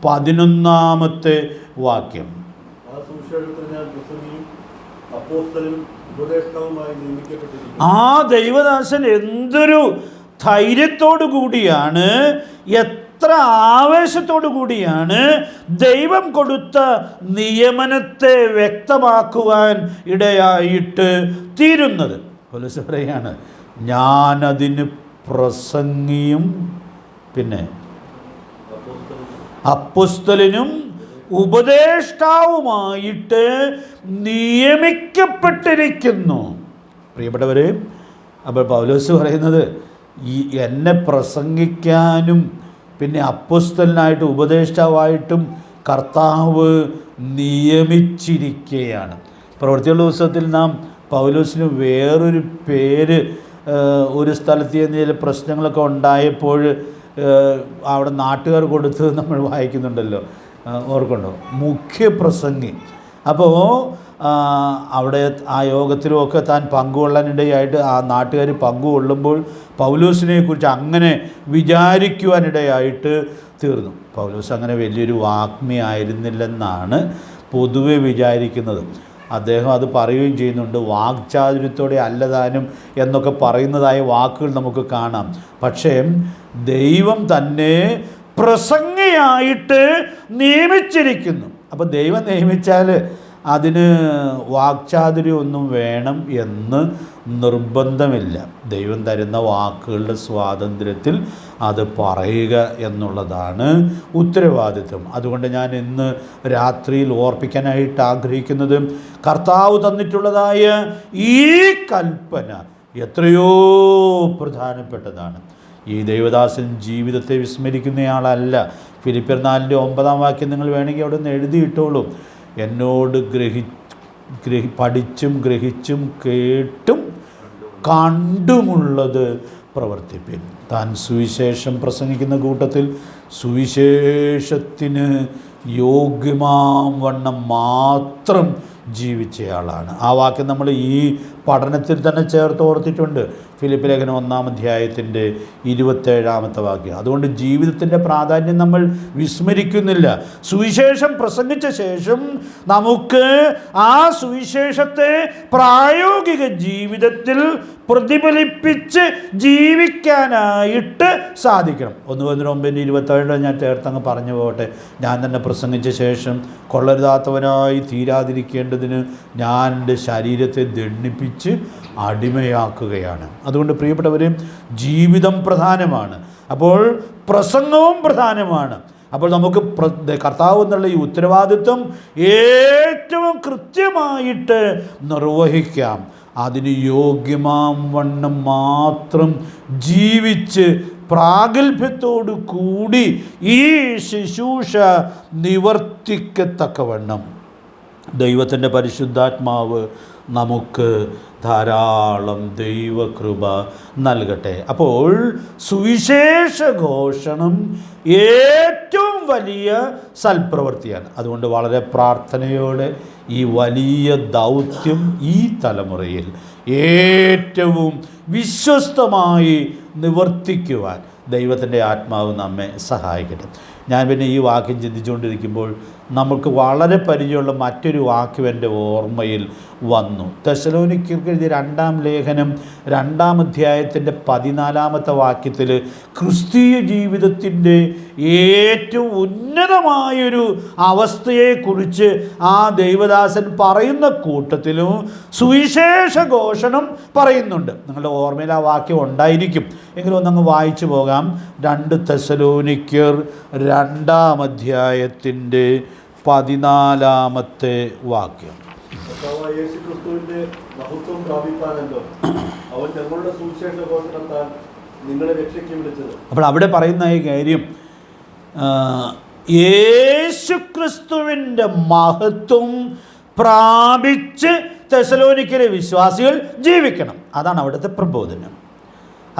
11-ാമത്തെ വാക്യം. ആ ദൈവദാസൻ എന്തൊരു ധൈര്യത്തോടു കൂടിയാണ്, എത്ര ആവേശത്തോടു കൂടിയാണ് ദൈവം കൊടുത്ത നിയമനത്തെ വ്യക്തമാക്കുവാൻ ഇടയായിട്ട് തീരുന്നത്. പൗലോസ് പറയാണ്, ഞാനതിന് പ്രസംഗിയും പിന്നെ അപ്പോസ്തലനും ഉപദേഷ്ടാവുമായിട്ട് നിയമിക്കപ്പെട്ടിരിക്കുന്നു. പ്രിയപ്പെട്ടവരെ, അപ്പോൾ പൗലോസ് പറയുന്നത് ഈ എന്നെ പ്രസംഗിക്കാനും പിന്നെ അപ്പോസ്തലനായിട്ട് ഉപദേഷ്ടാവായിട്ടും കർത്താവ് നിയമിച്ചിരിക്കുകയാണ്. പ്രവൃത്തിയുള്ള പുസ്തകത്തിൽ നാം പൗലോസിന് വേറൊരു പേര്, ഒരു സ്ഥലത്ത് ചില പ്രശ്നങ്ങളൊക്കെ ഉണ്ടായപ്പോൾ അവിടെ നാട്ടുകാർ കൊടുത്ത് നമ്മൾ വായിക്കുന്നുണ്ടല്ലോ, ഓർക്കുണ്ടോ? മുഖ്യപ്രസംഗി. അപ്പോൾ അവിടെ ആ യോഗത്തിലുമൊക്കെ താൻ പങ്കുകൊള്ളാനിടയായിട്ട് ആ നാട്ടുകാർ പങ്കുകൊള്ളുമ്പോൾ പൗലോസിനെക്കുറിച്ച് അങ്ങനെ വിചാരിക്കുവാനിടയായിട്ട് തീർന്നു. പൗലോസ് അങ്ങനെ വലിയൊരു വാഗ്മി ആയിരുന്നില്ലെന്നാണ് പൊതുവെ വിചാരിക്കുന്നത്. അദ്ദേഹം അത് പറയുകയും ചെയ്യുന്നുണ്ട്. വാക്ചാതുര്യത്തോടെ അല്ലതാനും എന്നൊക്കെ പറയുന്നതായ വാക്കുകൾ നമുക്ക് കാണാം. പക്ഷേ ദൈവം തന്നെ പ്രസംഗിയായിട്ട് നിയമിച്ചിരിക്കുന്നു. അപ്പോൾ ദൈവം നിയമിച്ചാൽ അതിന് വാക്ചാതുര്യമൊന്നും വേണം എന്ന് നിർബന്ധമില്ല. ദൈവം തരുന്ന വാക്കുകളുടെ സ്വാതന്ത്ര്യത്തിൽ അത് പറയുക എന്നുള്ളതാണ് ഉത്തരവാദിത്വം. അതുകൊണ്ട് ഞാൻ ഇന്ന് രാത്രിയിൽ ഓർപ്പിക്കാനായിട്ട് ആഗ്രഹിക്കുന്നത്, കർത്താവ് തന്നിട്ടുള്ളതായ ഈ കൽപ്പന എത്രയോ പ്രധാനപ്പെട്ടതാണ്. ഈ ദൈവദാസൻ ജീവിതത്തെ വിസ്മരിക്കുന്നയാളല്ല. ഫിലിപ്പിയർ 4:9 വാക്യം നിങ്ങൾ വേണമെങ്കിൽ അവിടെ നിന്ന് എഴുതിയിട്ടോളൂ. എന്നോട് പഠിച്ചും ഗ്രഹിച്ചും കേട്ടും കണ്ടുമുള്ളത് പ്രവർത്തിപ്പിൻ. താൻ സുവിശേഷം പ്രസംഗിക്കുന്ന കൂട്ടത്തിൽ സുവിശേഷത്തിന് യോഗ്യമാം വണ്ണം മാത്രം ജീവിച്ചയാളാണ്. ആ വാക്യം നമ്മൾ ഈ പഠനത്തിൽ തന്നെ ചേർത്ത് ഓർത്തിട്ടുണ്ട്. ഫിലിപ്പ് ലേഖനം 1-ാം അധ്യായത്തിൻ്റെ 27-ാമത്തെ വാക്യം. അതുകൊണ്ട് ജീവിതത്തിൻ്റെ പ്രാധാന്യം നമ്മൾ വിസ്മരിക്കുന്നില്ല. സുവിശേഷം പ്രസംഗിച്ച ശേഷം നമുക്ക് ആ സുവിശേഷത്തെ പ്രായോഗിക ജീവിതത്തിൽ പ്രതിഫലിപ്പിച്ച് ജീവിക്കാനായിട്ട് സാധിക്കണം. 1-9-27 ഞാൻ ചേർത്തങ്ങ് പറഞ്ഞു പോകട്ടെ. ഞാൻ തന്നെ പ്രസംഗിച്ച ശേഷം കൊള്ളരുതാത്തവനായി തീരാതിരിക്കേണ്ടതിന് ഞാൻ എൻ്റെ ശരീരത്തെ ദണ്ഡിപ്പിച്ച് അടിമയാക്കുകയാണ്. അതുകൊണ്ട് പ്രിയപ്പെട്ടവരെ, ജീവിതം പ്രധാനമാണ്. അപ്പോൾ പ്രസംഗവും പ്രധാനമാണ്. അപ്പോൾ നമുക്ക് കർത്താവ് എന്നുള്ള ഈ ഉത്തരവാദിത്വം ഏറ്റവും കൃത്യമായിട്ട് നിർവഹിക്കാം. അതിന് യോഗ്യമാം വണ്ണം മാത്രം ജീവിച്ച് പ്രാഗൽഭ്യത്തോടു കൂടി ഈ ശുശ്രൂഷ നിവർത്തിക്കത്തക്കവണ്ണം ദൈവത്തിൻ്റെ പരിശുദ്ധാത്മാവ് നമുക്ക് ധാരാളം ദൈവകൃപ നൽകട്ടെ. അപ്പോൾ സുവിശേഷ ഘോഷണം ഏറ്റവും വലിയ സൽപ്രവൃത്തിയാണ്. അതുകൊണ്ട് വളരെ പ്രാർത്ഥനയോടെ ഈ വലിയ ദൗത്യം ഈ തലമുറയിൽ ഏറ്റവും വിശ്വസ്തമായി നിവർത്തിക്കുവാൻ ദൈവത്തിൻ്റെ ആത്മാവ് നമ്മെ സഹായിക്കട്ടെ. ഞാൻ പിന്നെ ഈ വാക്യം ചിന്തിച്ചുകൊണ്ടിരിക്കുമ്പോൾ നമുക്ക് വളരെ പരിചയമുള്ള മറ്റൊരു വാക്യം എൻ്റെ ഓർമ്മയിൽ വന്നു. തെസ്സലോനിക്കർക്ക് എഴുതിയ 2-ാം ലേഖനം 2-ാം അധ്യായത്തിൻ്റെ 14-ാമത്തെ വാക്യത്തിൽ ക്രിസ്തീയ ജീവിതത്തിൻ്റെ ഏറ്റവും ഉന്നതമായൊരു അവസ്ഥയെക്കുറിച്ച് ആ ദൈവദാസൻ പറയുന്ന കൂട്ടത്തിലും സുവിശേഷ ഘോഷണം പറയുന്നുണ്ട്. നിങ്ങളുടെ ഓർമ്മയിൽ ആ വാക്യം ഉണ്ടായിരിക്കും. എങ്കിലും ഒന്നങ്ങ് വായിച്ചു പോകാം. 2 തെസ്സലോനിക്കർ 2-ാം അധ്യായത്തിൻ്റെ 14-ാമത്തെ വാക്യം. യേശുക്രിസ്തുവിന്റെ മഹത്വം പ്രാപിപ്പാനല്ലോ അവൻ ഞങ്ങളുടെ സുവിശേഷ ഘോഷണത്താൽ നിങ്ങളെ രക്ഷയ്ക്ക് വിളിച്ചത്. അപ്പോൾ അവിടെ പറയുന്ന ഈ കാര്യം, യേശുക്രിസ്തുവിൻ്റെ മഹത്വം പ്രാപിച്ച് തെസ്സലോനിക്കയിലെ വിശ്വാസികൾ ജീവിക്കണം. അതാണ് അവിടുത്തെ പ്രബോധനം.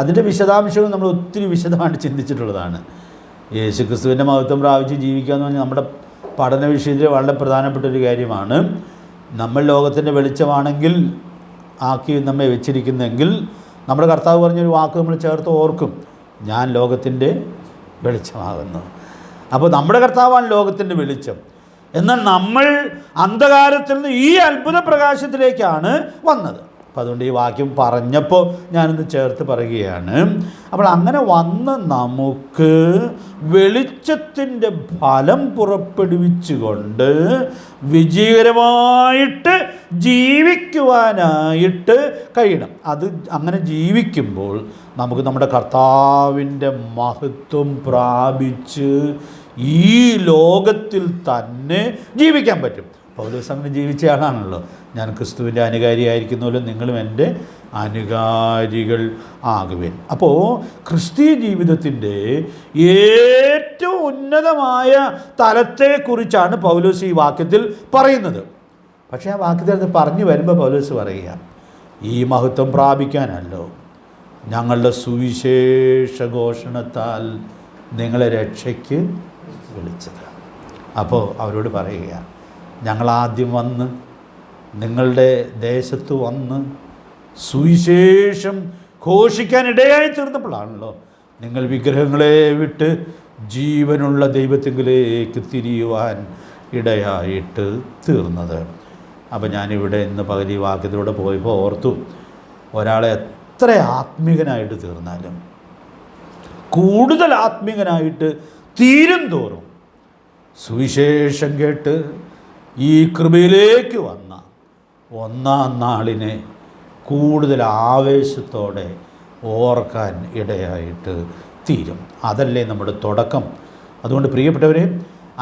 അതിൻ്റെ വിശദാംശങ്ങൾ നമ്മൾ ഒത്തിരി വിശദമായിട്ട് ചിന്തിച്ചിട്ടുള്ളതാണ്. യേശുക്രിസ്തുവിൻ്റെ മഹത്വം പ്രാപിച്ച് ജീവിക്കുക എന്ന് പറഞ്ഞാൽ നമ്മുടെ പഠന വിഷയത്തിൽ വളരെ പ്രധാനപ്പെട്ടൊരു കാര്യമാണ്. നമ്മൾ ലോകത്തിൻ്റെ വെളിച്ചമാണെങ്കിൽ ആക്കി നമ്മെ വെച്ചിരിക്കുന്നെങ്കിൽ നമ്മുടെ കർത്താവ് പറഞ്ഞൊരു വാക്ക് നമ്മൾ ചേർത്ത് ഓർക്കും, ഞാൻ ലോകത്തിൻ്റെ വെളിച്ചമാകുന്നു. അപ്പോൾ നമ്മുടെ കർത്താവാണ് ലോകത്തിൻ്റെ വെളിച്ചം. എന്നാൽ നമ്മൾ അന്ധകാരത്തിൽ നിന്ന് ഈ അത്ഭുത പ്രകാശത്തിലേക്കാണ് വന്നത്. അപ്പോൾ അതുകൊണ്ട് ഈ വാക്യം പറഞ്ഞപ്പോൾ ഞാനൊന്ന് ചേർത്ത് പറയുകയാണ്. അപ്പോൾ അങ്ങനെ വന്ന് നമുക്ക് വെളിച്ചത്തിൻ്റെ ഫലം പുറപ്പെടുവിച്ചുകൊണ്ട് വിജയകരമായിട്ട് ജീവിക്കുവാനായിട്ട് കഴിയണം. അത് അങ്ങനെ ജീവിക്കുമ്പോൾ നമുക്ക് നമ്മുടെ കർത്താവിൻ്റെ മഹത്വം പ്രാപിച്ച് ഈ ലോകത്തിൽ തന്നെ ജീവിക്കാൻ പറ്റും. പൗലോസ് അങ്ങനെ ജീവിച്ച ആളാണല്ലോ. ഞാൻ ക്രിസ്തുവിൻ്റെ അനുകാരിയായിരിക്കുന്നല്ലോ നിങ്ങളും എൻ്റെ അനുകാരികൾ ആകുവേൻ. അപ്പോൾ ക്രിസ്തീയ ജീവിതത്തിൻ്റെ ഏറ്റവും ഉന്നതമായ തലത്തെക്കുറിച്ചാണ് പൗലോസ് ഈ വാക്യത്തിൽ പറയുന്നത്. പക്ഷേ ആ വാക്യത്തിൽ പറഞ്ഞു വരുമ്പോൾ പൗലോസ് പറയുക, ഈ മഹത്വം പ്രാപിക്കാനല്ലോ ഞങ്ങളുടെ സുവിശേഷ ഘോഷണത്താൽ നിങ്ങളെ രക്ഷയ്ക്ക് വിളിച്ചത്. അപ്പോൾ അവരോട് പറയുക, ഞങ്ങളാദ്യം വന്ന് നിങ്ങളുടെ ദേശത്ത് വന്ന് സുവിശേഷം ഘോഷിക്കാനിടയായി തീർന്നപ്പോഴാണല്ലോ നിങ്ങൾ വിഗ്രഹങ്ങളെ വിട്ട് ജീവനുള്ള ദൈവത്തിങ്കിലേക്ക് തിരിയുവാൻ ഇടയായിട്ട് തീർന്നത്. അപ്പോൾ ഞാനിവിടെ ഇന്ന് പകൽ ഈ വാക്യത്തിലൂടെ പോയപ്പോൾ ഓർത്തു, ഒരാളെ എത്ര ആത്മീകനായിട്ട് തീർന്നാലും, കൂടുതൽ ആത്മീകനായിട്ട് തീരും തോറും സുവിശേഷം കേട്ട് ഈ കൃപയിലേക്ക് വന്ന ഒന്നാം നാളിനെ കൂടുതൽ ആവേശത്തോടെ ഓർക്കാൻ ഇടയായിട്ട് തീരും. അതല്ലേ നമ്മുടെ തുടക്കം. അതുകൊണ്ട് പ്രിയപ്പെട്ടവരെ,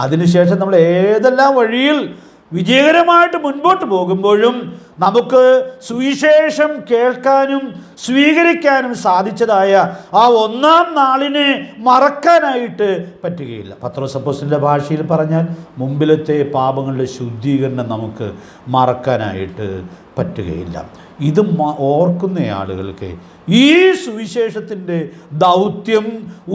അതിനുശേഷം നമ്മൾ ഏതെല്ലാം വഴിയിൽ വിജയകരമായിട്ട് മുൻപോട്ട് പോകുമ്പോഴും നമുക്ക് സുവിശേഷം കേൾക്കാനും സ്വീകരിക്കാനും സാധിച്ചതായ ആ ഒന്നാം നാളിനെ മറക്കാനായിട്ട് പറ്റുകയില്ല. പത്രോസ് അപ്പോസ്തലൻ്റെ ഭാഷയിൽ പറഞ്ഞാൽ മുമ്പിലത്തെ പാപങ്ങളുടെ ശുദ്ധീകരണം നമുക്ക് മറക്കാനായിട്ട് പറ്റുകയില്ല. ഇത് ഓർക്കുന്ന ആളുകൾക്ക് ഈ സുവിശേഷത്തിൻ്റെ ദൗത്യം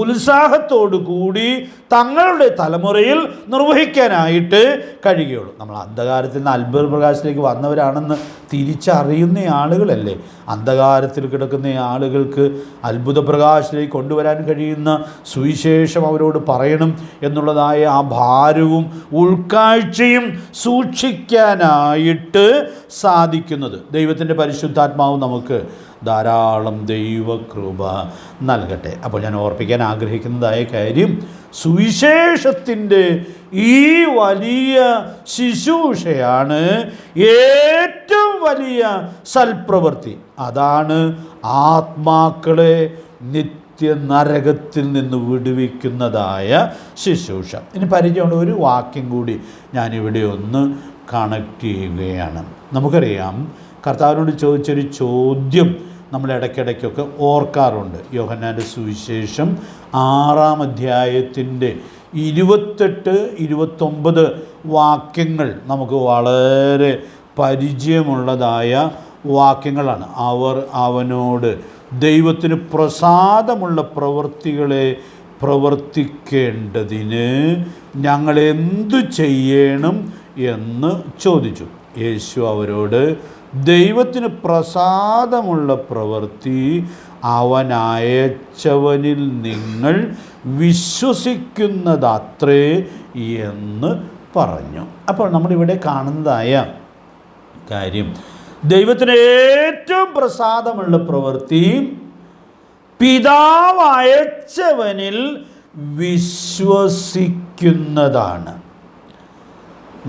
ഉത്സാഹത്തോടു കൂടി തങ്ങളുടെ തലമുറയിൽ നിർവഹിക്കാനായിട്ട് കഴിയുകയുള്ളൂ. നമ്മൾ അന്ധകാരത്തിൽ നിന്ന് അത്ഭുത പ്രകാശത്തിലേക്ക് വന്നവരാണെന്ന് തിരിച്ചറിയുന്ന ആളുകളല്ലേ. അന്ധകാരത്തിൽ കിടക്കുന്ന ആളുകൾക്ക് അത്ഭുത പ്രകാശത്തിലേക്ക് കൊണ്ടുവരാൻ കഴിയുന്ന സുവിശേഷം അവരോട് പറയണം എന്നുള്ളതായ ആ ഭാരവും ഉൾക്കാഴ്ചയും സൂക്ഷിക്കാനായിട്ട് സാധിക്കുന്നത്. ദൈവത്തിൻ്റെ പരിശുദ്ധാത്മാവ് നമുക്ക് ധാരാളം ദൈവകൃപ നൽകട്ടെ. അപ്പോൾ ഞാൻ ഓർപ്പിക്കാൻ ആഗ്രഹിക്കുന്നതായ കാര്യം, സുവിശേഷത്തിൻ്റെ ഈ വലിയ ശുശ്രൂഷയാണ് ഏറ്റവും വലിയ സൽപ്രവൃത്തി. അതാണ് ആത്മാക്കളെ നരകത്തിൽ നിന്ന് വിടുവിക്കുന്നതായ ശുശ്രൂഷ. ഇനി പരിചയമുള്ള ഒരു വാക്യം കൂടി ഞാനിവിടെ ഒന്ന് കണക്ട് ചെയ്യുകയാണ്. നമുക്കറിയാം, കർത്താവിനോട് ചോദിച്ചൊരു ചോദ്യം നമ്മൾ ഇടയ്ക്കിടയ്ക്കൊക്കെ ഓർക്കാറുണ്ട്. യോഹന്നാൻ്റെ സുവിശേഷം 6-ാം അധ്യായത്തിൻ്റെ 28-29 വാക്യങ്ങൾ നമുക്ക് വളരെ പരിചയമുള്ളതായ വാക്യങ്ങളാണ്. അവർ അവനോട് ദൈവത്തിന് പ്രസാദമുള്ള പ്രവൃത്തികളെ പ്രവർത്തിക്കേണ്ടതിന് ഞങ്ങൾ എന്തു ചെയ്യണം എന്ന് ചോദിച്ചു. യേശു അവരോട്, ദൈവത്തിന് പ്രസാദമുള്ള പ്രവൃത്തി അവൻ അയച്ചവനിൽ നിങ്ങൾ വിശ്വസിക്കുന്നതത്രേ എന്ന് പറഞ്ഞു. അപ്പോൾ നമ്മളിവിടെ കാണുന്നതായ കാര്യം, ദൈവത്തിന് ഏറ്റവും പ്രസാദമുള്ള പ്രവൃത്തി പിതാവ് അയച്ചവനിൽ വിശ്വസിക്കുന്നതാണ്.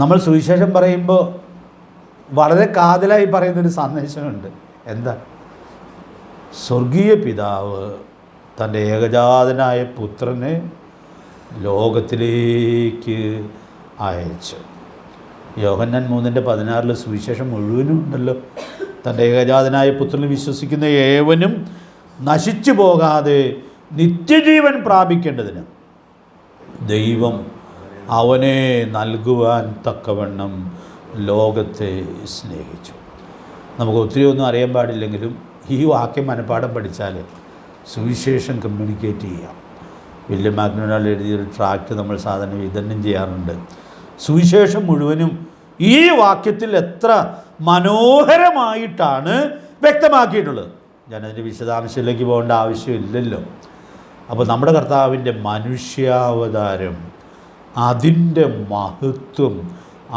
നമ്മൾ സുവിശേഷം പറയുമ്പോൾ വളരെ കാതലായി പറയുന്നൊരു സന്ദേശമുണ്ട്. എന്താ? സ്വർഗീയ പിതാവ് തൻ്റെ ഏകജാതനായ പുത്രനെ ലോകത്തിലേക്ക് അയച്ചു. യോഹന്നാൻ 3:16 സുവിശേഷം മുഴുവനും ഉണ്ടല്ലോ. തൻ്റെ ഏകജാതനായ പുത്രനെ വിശ്വസിക്കുന്ന ഏവനും നശിച്ചു പോകാതെ നിത്യജീവൻ പ്രാപിക്കേണ്ടതിന് ദൈവം അവനെ നൽകുവാൻ തക്കവണ്ണം ലോകത്തെ സ്നേഹിച്ചു. നമുക്ക് ഒത്തിരി ഒന്നും അറിയാൻ പാടില്ലെങ്കിലും ഈ വാക്യം മനഃപ്പാഠം പഠിച്ചാൽ സുവിശേഷം കമ്മ്യൂണിക്കേറ്റ് ചെയ്യാം. വില്യം മാക്ഡൊണാൾഡ് എഴുതിയൊരു ട്രാക്റ്റ് നമ്മൾ സാധാരണ വിതരണം ചെയ്യാറുണ്ട്. സുവിശേഷം മുഴുവനും ഈ വാക്യത്തിൽ എത്ര മനോഹരമായിട്ടാണ് വ്യക്തമാക്കിയിട്ടുള്ളത്. ഞാനതിൻ്റെ വിശദാംശത്തിലേക്ക് പോകേണ്ട ആവശ്യമില്ലല്ലോ. അപ്പോൾ നമ്മുടെ കർത്താവിൻ്റെ മനുഷ്യാവതാരം, അതിൻ്റെ മഹത്വം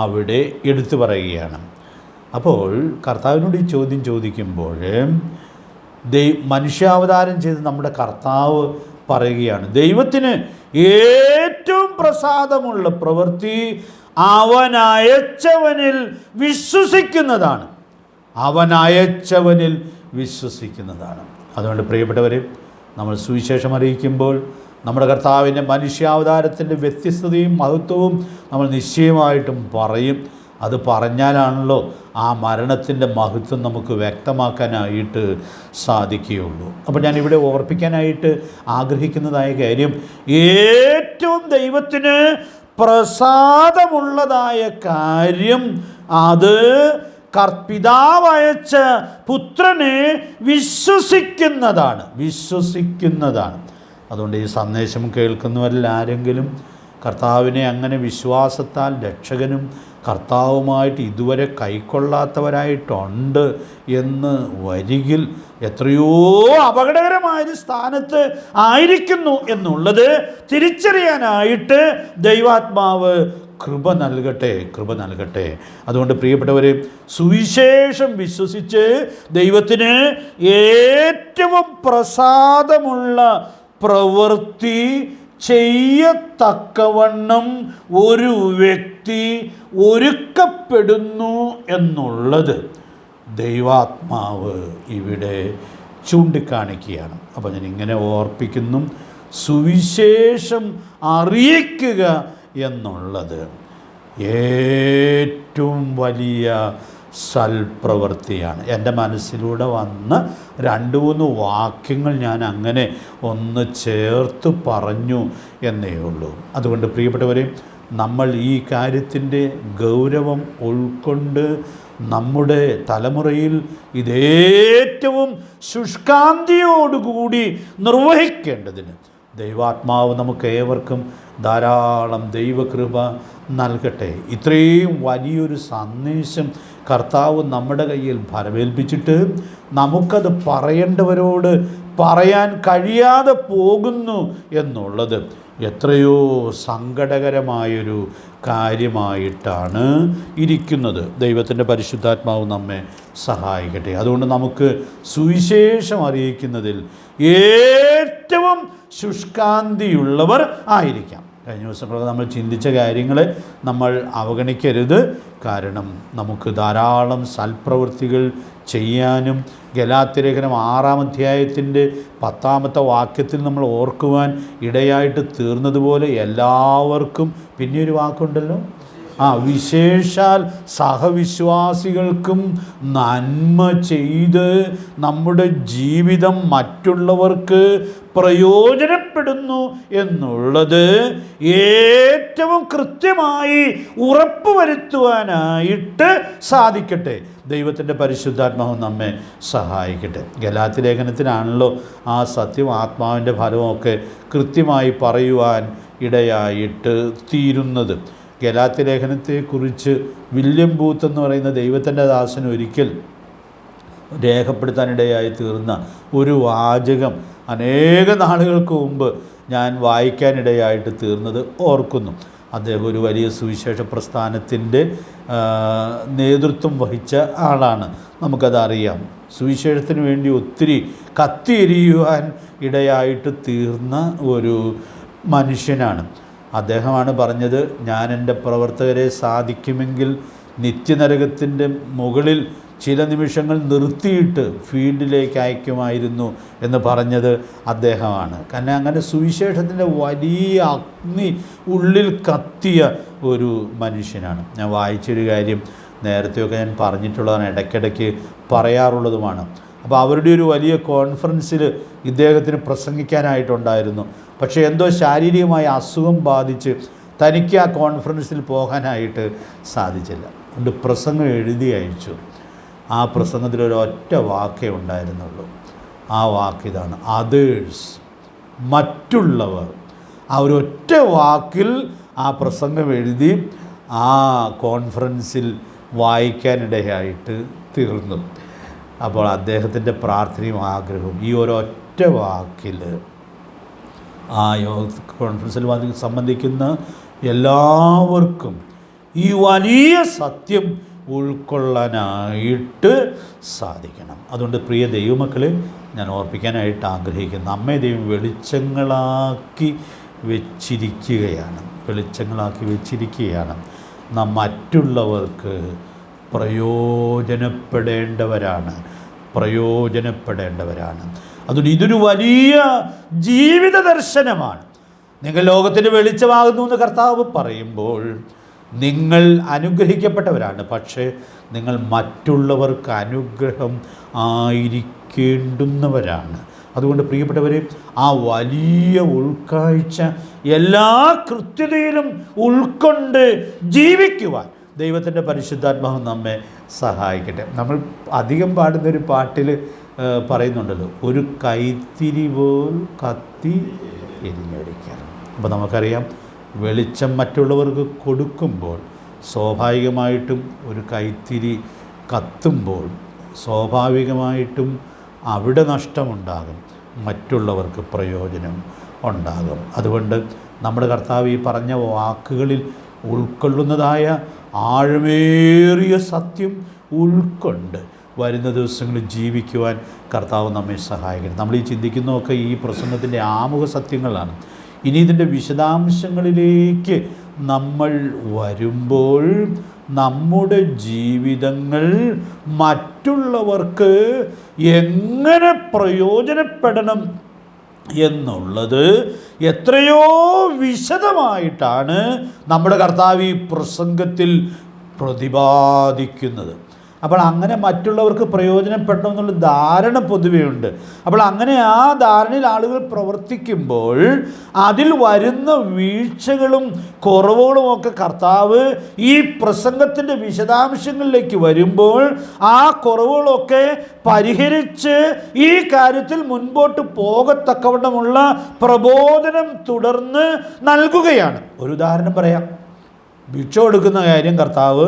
അവിടെ എടുത്തു പറയുകയാണ്. അപ്പോൾ കർത്താവിനോട് ഈ ചോദ്യം ചോദിക്കുമ്പോൾ മനുഷ്യാവതാരം ചെയ്ത് നമ്മുടെ കർത്താവ് പറയുകയാണ്, ദൈവത്തിന് ഏറ്റവും പ്രസാദമുള്ള പ്രവൃത്തി അവൻ അയച്ചവനിൽ വിശ്വസിക്കുന്നതാണ്. അവൻ അയച്ചവനിൽ വിശ്വസിക്കുന്നതാണ്. അതുകൊണ്ട് പ്രിയപ്പെട്ടവരെ, നമ്മൾ സുവിശേഷം അറിയിക്കുമ്പോൾ നമ്മുടെ കർത്താവിൻ്റെ മനുഷ്യാവതാരത്തിൻ്റെ വ്യത്യസ്തതയും മഹത്വവും നമ്മൾ നിശ്ചയമായിട്ടും പറയും. അത് പറഞ്ഞാലാണല്ലോ ആ മരണത്തിൻ്റെ മഹത്വം നമുക്ക് വ്യക്തമാക്കാനായിട്ട് സാധിക്കുകയുള്ളൂ. അപ്പോൾ ഞാനിവിടെ ഓർപ്പിക്കാനായിട്ട് ആഗ്രഹിക്കുന്നതായ കാര്യം, ഏറ്റവും ദൈവത്തിന് പ്രസാദമുള്ളതായ കാര്യം അത് പിതാവ് അയച്ച പുത്രനെ വിശ്വസിക്കുന്നതാണ്. അതുകൊണ്ട് ഈ സന്ദേശം കേൾക്കുന്നവരിൽ ആരെങ്കിലും കർത്താവിനെ അങ്ങനെ വിശ്വാസത്താൽ രക്ഷകനും കർത്താവുമായിട്ട് ഇതുവരെ കൈക്കൊള്ളാത്തവരായിട്ടുണ്ട് എന്ന് വരികിൽ എത്രയോ അപകടകരമായൊരു സ്ഥാനത്ത് ആയിരിക്കുന്നു എന്നുള്ളത് തിരിച്ചറിയാനായിട്ട് ദൈവാത്മാവ് കൃപ നൽകട്ടെ. അതുകൊണ്ട് പ്രിയപ്പെട്ടവരെ, സുവിശേഷം വിശ്വസിച്ച് ദൈവത്തിന് ഏറ്റവും പ്രസാദമുള്ള പ്രവൃത്തി ചെയ്യത്തക്കവണ്ണം ഒരു വ്യക്തി ഒരുക്കപ്പെടുന്നു എന്നുള്ളത് ദൈവാത്മാവ് ഇവിടെ ചൂണ്ടിക്കാണിക്കുകയാണ്. അപ്പോൾ ഞാൻ ഇങ്ങനെ ഓർപ്പിക്കുന്നു, സുവിശേഷം അറിയിക്കുക എന്നുള്ളത് ഏറ്റവും വലിയ സൽപ്രവൃത്തിയാണ്. എൻ്റെ മനസ്സിലൂടെ വന്ന 2-3 വാക്യങ്ങൾ ഞാൻ അങ്ങനെ ഒന്ന് ചേർത്ത് പറഞ്ഞു എന്നേ ഉള്ളൂ. അതുകൊണ്ട് പ്രിയപ്പെട്ടവരെ, നമ്മൾ ഈ കാര്യത്തിൻ്റെ ഗൗരവം ഉൾക്കൊണ്ട് നമ്മുടെ തലമുറയിൽ ഇതേറ്റവും ശുഷ്കാന്തിയോടുകൂടി നിർവഹിക്കേണ്ടതിന് ദൈവാത്മാവ് നമുക്ക് ഏവർക്കും ധാരാളം ദൈവകൃപ നൽകട്ടെ. ഇത്രയും വലിയൊരു സന്ദേശം കർത്താവ് നമ്മുടെ കയ്യിൽ ഭരമേൽപ്പിച്ചിട്ട് നമുക്കത് പറയേണ്ടവരോട് പറയാൻ കഴിയാതെ പോകുന്നു എന്നുള്ളത് എത്രയോ സങ്കടകരമായൊരു കാര്യമായിട്ടാണ് ഇരിക്കുന്നത്. ദൈവത്തിൻ്റെ പരിശുദ്ധാത്മാവ് നമ്മെ സഹായിക്കട്ടെ. അതുകൊണ്ട് നമുക്ക് സുവിശേഷം അറിയിക്കുന്നതിൽ ഏറ്റവും ശുഷ്കാന്തിയുള്ളവർ ആയിരിക്കാം. കഴിഞ്ഞ ദിവസങ്ങളൊക്കെ നമ്മൾ ചിന്തിച്ച കാര്യങ്ങളെ നമ്മൾ അവഗണിക്കരുത്. കാരണം നമുക്ക് ധാരാളം സൽപ്രവൃത്തികൾ ചെയ്യാനും ഗലാത്യലേഖനം 6-ാം അധ്യായത്തിൻ്റെ 10-ാമത്തെ വാക്യത്തിൽ നമ്മൾ ഓർക്കുവാൻ ഇടയായിട്ട് തീർന്നതുപോലെ എല്ലാവർക്കും പിന്നെയൊരു വാക്കുണ്ടല്ലോ, വിശേഷാൽ സഹവിശ്വാസികൾക്കും നന്മ ചെയ്ത് നമ്മുടെ ജീവിതം മറ്റുള്ളവർക്ക് പ്രയോജനപ്പെടുന്നു എന്നുള്ളത് ഏറ്റവും കൃത്യമായി ഉറപ്പുവരുത്തുവാനായിട്ട് സാധിക്കട്ടെ. ദൈവത്തിൻ്റെ പരിശുദ്ധാത്മാവ് നമ്മെ സഹായിക്കട്ടെ. ഗലാത്യ ലേഖനത്തിനാണല്ലോ ആ സത്യം ആത്മാവിൻ്റെ ഫലമൊക്കെ കൃത്യമായി പറയുവാൻ ഇടയായിട്ട് തീരുന്നത്. ഗലാത്യ ലേഖനത്തെക്കുറിച്ച് വില്യം ബൂത്ത് എന്ന് പറയുന്ന ദൈവത്തിൻ്റെ ദാസൻ ഒരിക്കൽ രേഖപ്പെടുത്താനിടയായി തീർന്ന ഒരു വാചകം അനേക നാളുകൾക്ക് മുമ്പ് ഞാൻ വായിക്കാനിടയായിട്ട് തീർന്നത് ഓർക്കുന്നു. അദ്ദേഹം ഒരു വലിയ സുവിശേഷ പ്രസ്ഥാനത്തിൻ്റെ നേതൃത്വം വഹിച്ച ആളാണ്. നമുക്കതറിയാം. സുവിശേഷത്തിന് വേണ്ടി ഒത്തിരി കത്തിയെരിയുവാൻ ഇടയായിട്ട് തീർന്ന ഒരു മനുഷ്യനാണ്. അദ്ദേഹമാണ് പറഞ്ഞത്, ഞാൻ എൻ്റെ പ്രവർത്തകരെ സാധിക്കുമെങ്കിൽ നിത്യനരകത്തിൻ്റെ മുകളിൽ ചില നിമിഷങ്ങൾ നിർത്തിയിട്ട് ഫീൽഡിലേക്ക് അയക്കുമായിരുന്നു എന്ന് പറഞ്ഞത് അദ്ദേഹമാണ്. കാരണം അങ്ങനെ സുവിശേഷത്തിൻ്റെ വലിയ അഗ്നി ഉള്ളിൽ കത്തിയ ഒരു മനുഷ്യനാണ്. ഞാൻ വായിച്ചൊരു കാര്യം നേരത്തെയൊക്കെ ഞാൻ പറഞ്ഞിട്ടുള്ളതാണ്, ഇടയ്ക്കിടയ്ക്ക് പറയാറുള്ളതുമാണ്. അപ്പോൾ അവരുടെ ഒരു വലിയ കോൺഫറൻസിൽ ഇദ്ദേഹത്തിന് പ്രസംഗിക്കാനായിട്ടുണ്ടായിരുന്നു. പക്ഷേ എന്തോ ശാരീരികമായ അസുഖം ബാധിച്ച് തനിക്ക് ആ കോൺഫറൻസിൽ പോകാനായിട്ട് സാധിച്ചില്ല. അതുകൊണ്ട് പ്രസംഗം എഴുതി അയച്ചു. ആ പ്രസംഗത്തിലൊരൊറ്റ വാക്കേ ഉണ്ടായിരുന്നുള്ളൂ. ആ വാക്കിതാണ്, അതേഴ്സ്, മറ്റുള്ളവർ. ആ ഒരൊറ്റ വാക്കിൽ ആ പ്രസംഗം എഴുതി ആ കോൺഫറൻസിൽ വായിക്കാനിടയായിട്ട് തീർന്നു. അപ്പോൾ അദ്ദേഹത്തിൻ്റെ പ്രാർത്ഥനയും ആഗ്രഹവും ഈ ഒരൊറ്റ വാക്കിൽ ആ കോൺഫറൻസിൽ സംബന്ധിക്കുന്ന എല്ലാവർക്കും ഈ വലിയ സത്യം ഉൾക്കൊള്ളാനായിട്ട് സാധിക്കണം. അതുകൊണ്ട് പ്രിയ ദൈവമക്കളെ, ഞാൻ ഓർപ്പിക്കാനായിട്ട് ആഗ്രഹിക്കുന്നു, നമ്മെ ദൈവം വെളിച്ചങ്ങളാക്കി വെച്ചിരിക്കുകയാണ്. നാം മറ്റുള്ളവർക്ക് പ്രയോജനപ്പെടേണ്ടവരാണ്. അതുകൊണ്ട് ഇതൊരു വലിയ ജീവിത ദർശനമാണ്. നിങ്ങൾ ലോകത്തിന് വെളിച്ചമാകുന്നു എന്ന് കർത്താവ് പറയുമ്പോൾ നിങ്ങൾ അനുഗ്രഹിക്കപ്പെട്ടവരാണ്. പക്ഷേ നിങ്ങൾ മറ്റുള്ളവർക്ക് അനുഗ്രഹം ആയിരിക്കേണ്ടുന്നവരാണ്. അതുകൊണ്ട് പ്രിയപ്പെട്ടവരെ, ആ വലിയ ഉൾക്കാഴ്ച എല്ലാ കൃത്യതയിലും ഉൾക്കൊണ്ട് ജീവിക്കുവാൻ ദൈവത്തിൻ്റെ പരിശുദ്ധാത്മാവ് നമ്മെ സഹായിക്കട്ടെ. നമ്മൾ അധികം പാടുന്നൊരു പാട്ടിൽ പറയുന്നുണ്ടല്ലോ, ഒരു കൈത്തിരി പോൽ കത്തി എരിഞ്ഞൊഴിക്കണം. അപ്പോൾ നമുക്കറിയാം, വെളിച്ചം മറ്റുള്ളവർക്ക് കൊടുക്കുമ്പോൾ സ്വാഭാവികമായിട്ടും ഒരു കൈത്തിരി കത്തുമ്പോൾ സ്വാഭാവികമായിട്ടും അവിടെ നഷ്ടമുണ്ടാകും, മറ്റുള്ളവർക്ക് പ്രയോജനം ഉണ്ടാകും. അതുകൊണ്ട് നമ്മുടെ കർത്താവ് ഈ പറഞ്ഞ വാക്കുകളിൽ ഉൾക്കൊള്ളുന്നതായ ആഴമേറിയ സത്യം ഉൾക്കൊണ്ട് വരുന്ന ദിവസങ്ങളിൽ ജീവിക്കുവാൻ കർത്താവ് നമ്മെ സഹായിക്കണം. നമ്മൾ ഈ ചിന്തിക്കുന്നതൊക്കെ ഈ പ്രസംഗത്തിൻ്റെ ആമുഖ സത്യങ്ങളാണ്. ഇനി ഇതിൻ്റെ വിശദാംശങ്ങളിലേക്ക് നമ്മൾ വരുമ്പോൾ നമ്മുടെ ജീവിതങ്ങൾ മറ്റുള്ളവർക്ക് എങ്ങനെ പ്രയോജനപ്പെടണം എന്നുള്ളത് എത്രയോ വിശദമായിട്ടാണ് നമ്മുടെ കർത്താവ് ഈ പ്രസംഗത്തിൽ പ്രതിപാദിക്കുന്നത്. അപ്പോൾ അങ്ങനെ മറ്റുള്ളവർക്ക് പ്രയോജനപ്പെടണം എന്നുള്ള ധാരണ പൊതുവെയുണ്ട്. അപ്പോൾ അങ്ങനെ ആ ധാരണയിൽ ആളുകൾ പ്രവർത്തിക്കുമ്പോൾ അതിൽ വരുന്ന വീഴ്ചകളും കുറവുകളുമൊക്കെ കർത്താവ് ഈ പ്രസംഗത്തിൻ്റെ വിശദാംശങ്ങളിലേക്ക് വരുമ്പോൾ ആ കുറവുകളൊക്കെ പരിഹരിച്ച് ഈ കാര്യത്തിൽ മുൻപോട്ട് പോകത്തക്കവണ്ണമുള്ള പ്രബോധനം തുടർന്ന് നൽകുകയാണ്. ഒരു ഉദാഹരണം പറയാം. ഭിക്ഷ കൊടുക്കുന്ന കാര്യം കർത്താവ്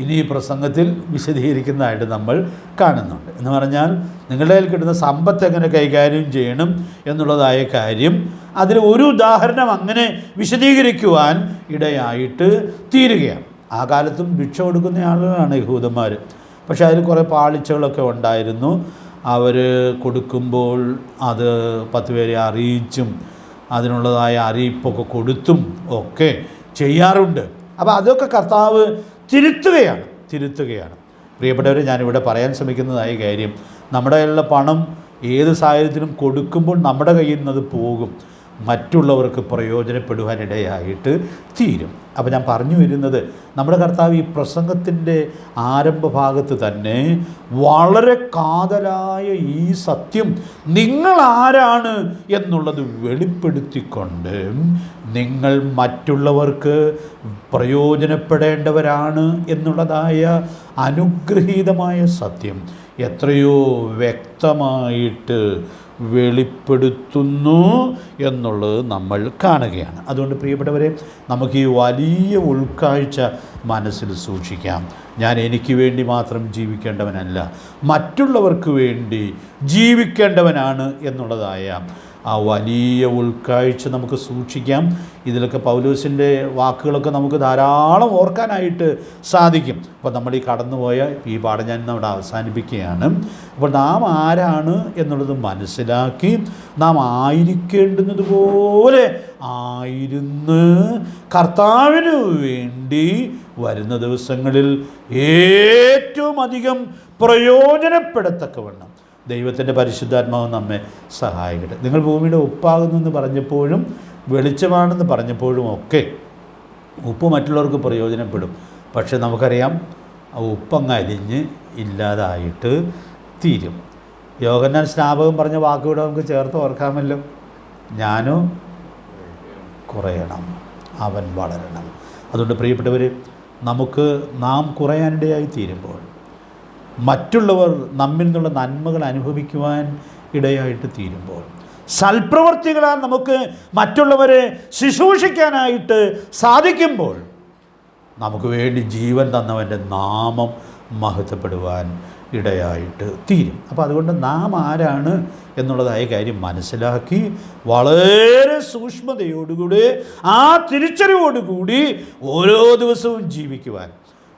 ഇനി ഈ പ്രസംഗത്തിൽ വിശദീകരിക്കുന്നതായിട്ട് നമ്മൾ കാണുന്നുണ്ട്. എന്ന് പറഞ്ഞാൽ നിങ്ങളുടെ കയ്യിൽ കിട്ടുന്ന സമ്പത്ത് എങ്ങനെ കൈകാര്യം ചെയ്യണം എന്നുള്ളതായ കാര്യം അതിൽ ഒരു ഉദാഹരണം അങ്ങനെ വിശദീകരിക്കുവാൻ ഇടയായിട്ട് തീരുകയാണ്. ആ കാലത്തും ഭിക്ഷ കൊടുക്കുന്ന ആളുകളാണ് യഹൂദന്മാർ. പക്ഷേ അതിൽ കുറേ പാളിച്ചകളൊക്കെ ഉണ്ടായിരുന്നു. അവർ കൊടുക്കുമ്പോൾ അത് 10 പേരെ അറിയിച്ചും അതിനുള്ളതായ അറിയിപ്പൊക്കെ കൊടുത്തും ഒക്കെ ചെയ്യാറുണ്ട്. അപ്പോൾ അതൊക്കെ കർത്താവ് തിരുത്തുകയാണ്. പ്രിയപ്പെട്ടവരെ, ഞാനിവിടെ പറയാൻ ശ്രമിക്കുന്നതായ കാര്യം, നമ്മുടെ കയ്യിലുള്ള പണം ഏത് സാഹചര്യത്തിലും കൊടുക്കുമ്പോൾ നമ്മുടെ കയ്യിൽ നിന്നത് പോകും, മറ്റുള്ളവർക്ക് പ്രയോജനപ്പെടുവാനിടയായിട്ട് തീരും. അപ്പോൾ ഞാൻ പറഞ്ഞു വരുന്നത്, നമ്മുടെ കർത്താവ് ഈ പ്രസംഗത്തിൻ്റെ ആരംഭഭാഗത്ത് തന്നെ വളരെ കാതലായ ഈ സത്യം നിങ്ങളാരാണ് എന്നുള്ളത് വെളിപ്പെടുത്തിക്കൊണ്ട് നിങ്ങൾ മറ്റുള്ളവർക്ക് പ്രയോജനപ്പെടേണ്ടവരാണ് എന്നുള്ളതായ അനുഗ്രഹീതമായ സത്യം എത്രയോ വ്യക്തമായിട്ട് വെളിപ്പെടുത്തുന്നു എന്നുള്ളത് നമ്മൾ കാണുകയാണ്. അതുകൊണ്ട് പ്രിയപ്പെട്ടവരെ, നമുക്ക് ഈ വലിയ ഉൾക്കാഴ്ച മനസ്സിൽ സൂക്ഷിക്കാം. ഞാൻ എനിക്ക് വേണ്ടി മാത്രം ജീവിക്കേണ്ടവനല്ല, മറ്റുള്ളവർക്ക് വേണ്ടി ജീവിക്കേണ്ടവനാണ് എന്നുള്ളതായ ആ വലിയ ഉൾക്കാഴ്ച നമുക്ക് സൂക്ഷിക്കാം. ഇതിലൊക്കെ പൗലോസിൻ്റെ വാക്കുകളൊക്കെ നമുക്ക് ധാരാളം ഓർക്കാനായിട്ട് സാധിക്കും. അപ്പോൾ നമ്മൾ ഈ കടന്നുപോയ ഈ പാഠം ഞാൻ അവിടെ അവസാനിപ്പിക്കുകയാണ്. അപ്പോൾ നാം ആരാണ് എന്നുള്ളത് മനസ്സിലാക്കി നാം ആയിരിക്കേണ്ടുന്നത് പോലെ ആയിരുന്ന് കർത്താവിന് വേണ്ടി വരുന്ന ദിവസങ്ങളിൽ ഏറ്റവും അധികം പ്രയോജനപ്പെടത്തക്കവണ്ണം ദൈവത്തിൻ്റെ പരിശുദ്ധാത്മാവ് നമ്മെ സഹായിക്കട്ടെ. നിങ്ങൾ ഭൂമിയുടെ ഉപ്പാകുന്നു എന്ന് പറഞ്ഞപ്പോഴും വെളിച്ചമാണെന്ന് പറഞ്ഞപ്പോഴും ഒക്കെ ഉപ്പ് മറ്റുള്ളവർക്ക് പ്രയോജനപ്പെടും. പക്ഷെ നമുക്കറിയാം, ആ ഉപ്പങ്ങ് അലിഞ്ഞ് ഇല്ലാതായിട്ട് തീരും. യോഹന്നാൻ സ്നാപകൻ പറഞ്ഞ വാക്കുകൂടെ നമുക്ക് ചേർത്ത് ഓർക്കാമല്ലോ. ഞാനോ കുറയണം, അവൻ വളരണം. അതുകൊണ്ട് പ്രിയപ്പെട്ടവർ, നാം കുറയാനിടയായി തീരുമ്പോൾ മറ്റുള്ളവർ നമ്മിൽ നിന്നുള്ള നന്മകൾ അനുഭവിക്കുവാൻ ഇടയായിട്ട് തീരുമ്പോൾ സൽപ്രവർത്തികളാൽ നമുക്ക് മറ്റുള്ളവരെ ശുശ്രൂഷിക്കാനായിട്ട് സാധിക്കുമ്പോൾ നമുക്ക് വേണ്ടി ജീവൻ തന്നവൻ്റെ നാമം മഹത്വപ്പെടുവാൻ ഇടയായിട്ട് തീരും. അപ്പോൾ അതുകൊണ്ട് നാം ആരാണ് എന്നുള്ളതായ കാര്യം മനസ്സിലാക്കി വളരെ സൂക്ഷ്മതയോടുകൂടി ആ തിരിച്ചറിവോടുകൂടി ഓരോ ദിവസവും ജീവിക്കുവാൻ,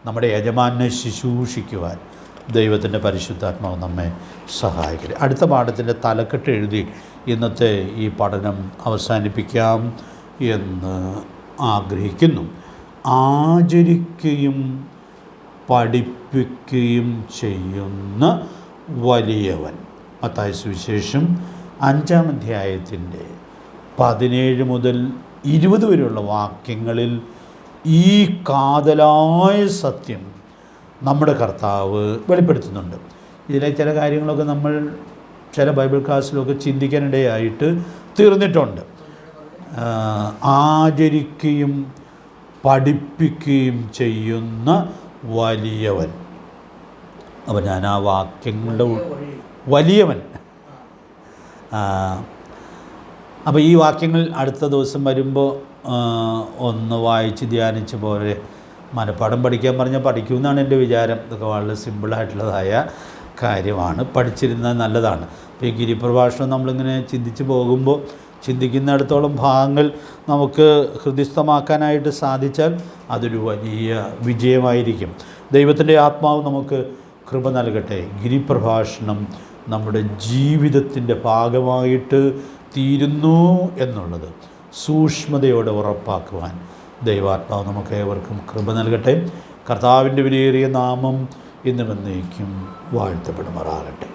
നമ്മുടെ യജമാനെ ശുശ്രൂഷിക്കുവാൻ ദൈവത്തിൻ്റെ പരിശുദ്ധാത്മാവ് നമ്മെ സഹായിക്കട്ടെ. അടുത്ത പാഠത്തിൻ്റെ തലക്കെട്ട് എഴുതി ഇന്നത്തെ ഈ പഠനം അവസാനിപ്പിക്കാം എന്ന് ആഗ്രഹിക്കുന്നു. ആചരിക്കുകയും പഠിപ്പിക്കുകയും ചെയ്യുന്ന വലിയവൻ. മത്തായി സുവിശേഷം 5-ാം അധ്യായത്തിൻ്റെ 17 മുതൽ 20 വരെയുള്ള വാക്യങ്ങളിൽ ഈ കാതലായ സത്യം നമ്മുടെ കർത്താവ് വെളിപ്പെടുത്തുന്നുണ്ട്. ഇതിലെ ചില കാര്യങ്ങളൊക്കെ നമ്മൾ ചില ബൈബിൾ ക്ലാസ്സിലൊക്കെ ചിന്തിക്കാനിടയായിട്ട് തീർന്നിട്ടുണ്ട്. ആചരിക്കുകയും പഠിപ്പിക്കുകയും ചെയ്യുന്ന വലിയവൻ. അപ്പോൾ ഞാൻ ആ വാക്യങ്ങളുടെ വലിയവൻ അപ്പോൾ ഈ വാക്യങ്ങൾ അടുത്ത ദിവസം വരുമ്പോൾ ഒന്ന് വായിച്ച് ധ്യാനിച്ച് പോലെ മനപ്പാഠം പഠിക്കാൻ പറഞ്ഞാൽ പഠിക്കുമെന്നാണ് എൻ്റെ വിചാരം. ഇതൊക്കെ വളരെ സിമ്പിളായിട്ടുള്ളതായ കാര്യമാണ്, പഠിച്ചിരുന്നാൽ നല്ലതാണ്. അപ്പോൾ ഈ ഗിരിപ്രഭാഷണം നമ്മളിങ്ങനെ ചിന്തിച്ച് പോകുമ്പോൾ ചിന്തിക്കുന്നിടത്തോളം ഭാഗങ്ങൾ നമുക്ക് ഹൃദിസ്ഥമാക്കാനായിട്ട് സാധിച്ചാൽ അതൊരു വലിയ വിജയമായിരിക്കും. ദൈവത്തിൻ്റെ ആത്മാവ് നമുക്ക് കൃപ നൽകട്ടെ. ഗിരിപ്രഭാഷണം നമ്മുടെ ജീവിതത്തിൻ്റെ ഭാഗമായിട്ട് തീരുന്നു എന്നുള്ളത് സൂക്ഷ്മതയോടെ ഉറപ്പാക്കുവാൻ ദൈവാത്മാവ് നമുക്ക് ഏവർക്കും കൃപ നൽകട്ടെ. കർത്താവിൻ്റെ വിലയേറിയ നാമം ഇന്നും എന്നേക്കും വാഴ്ത്തപ്പെടുമാറാകട്ടെ.